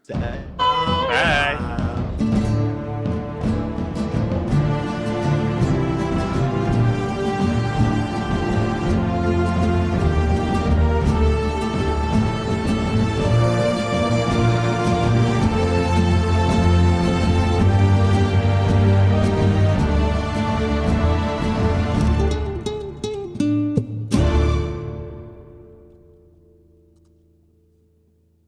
Bye.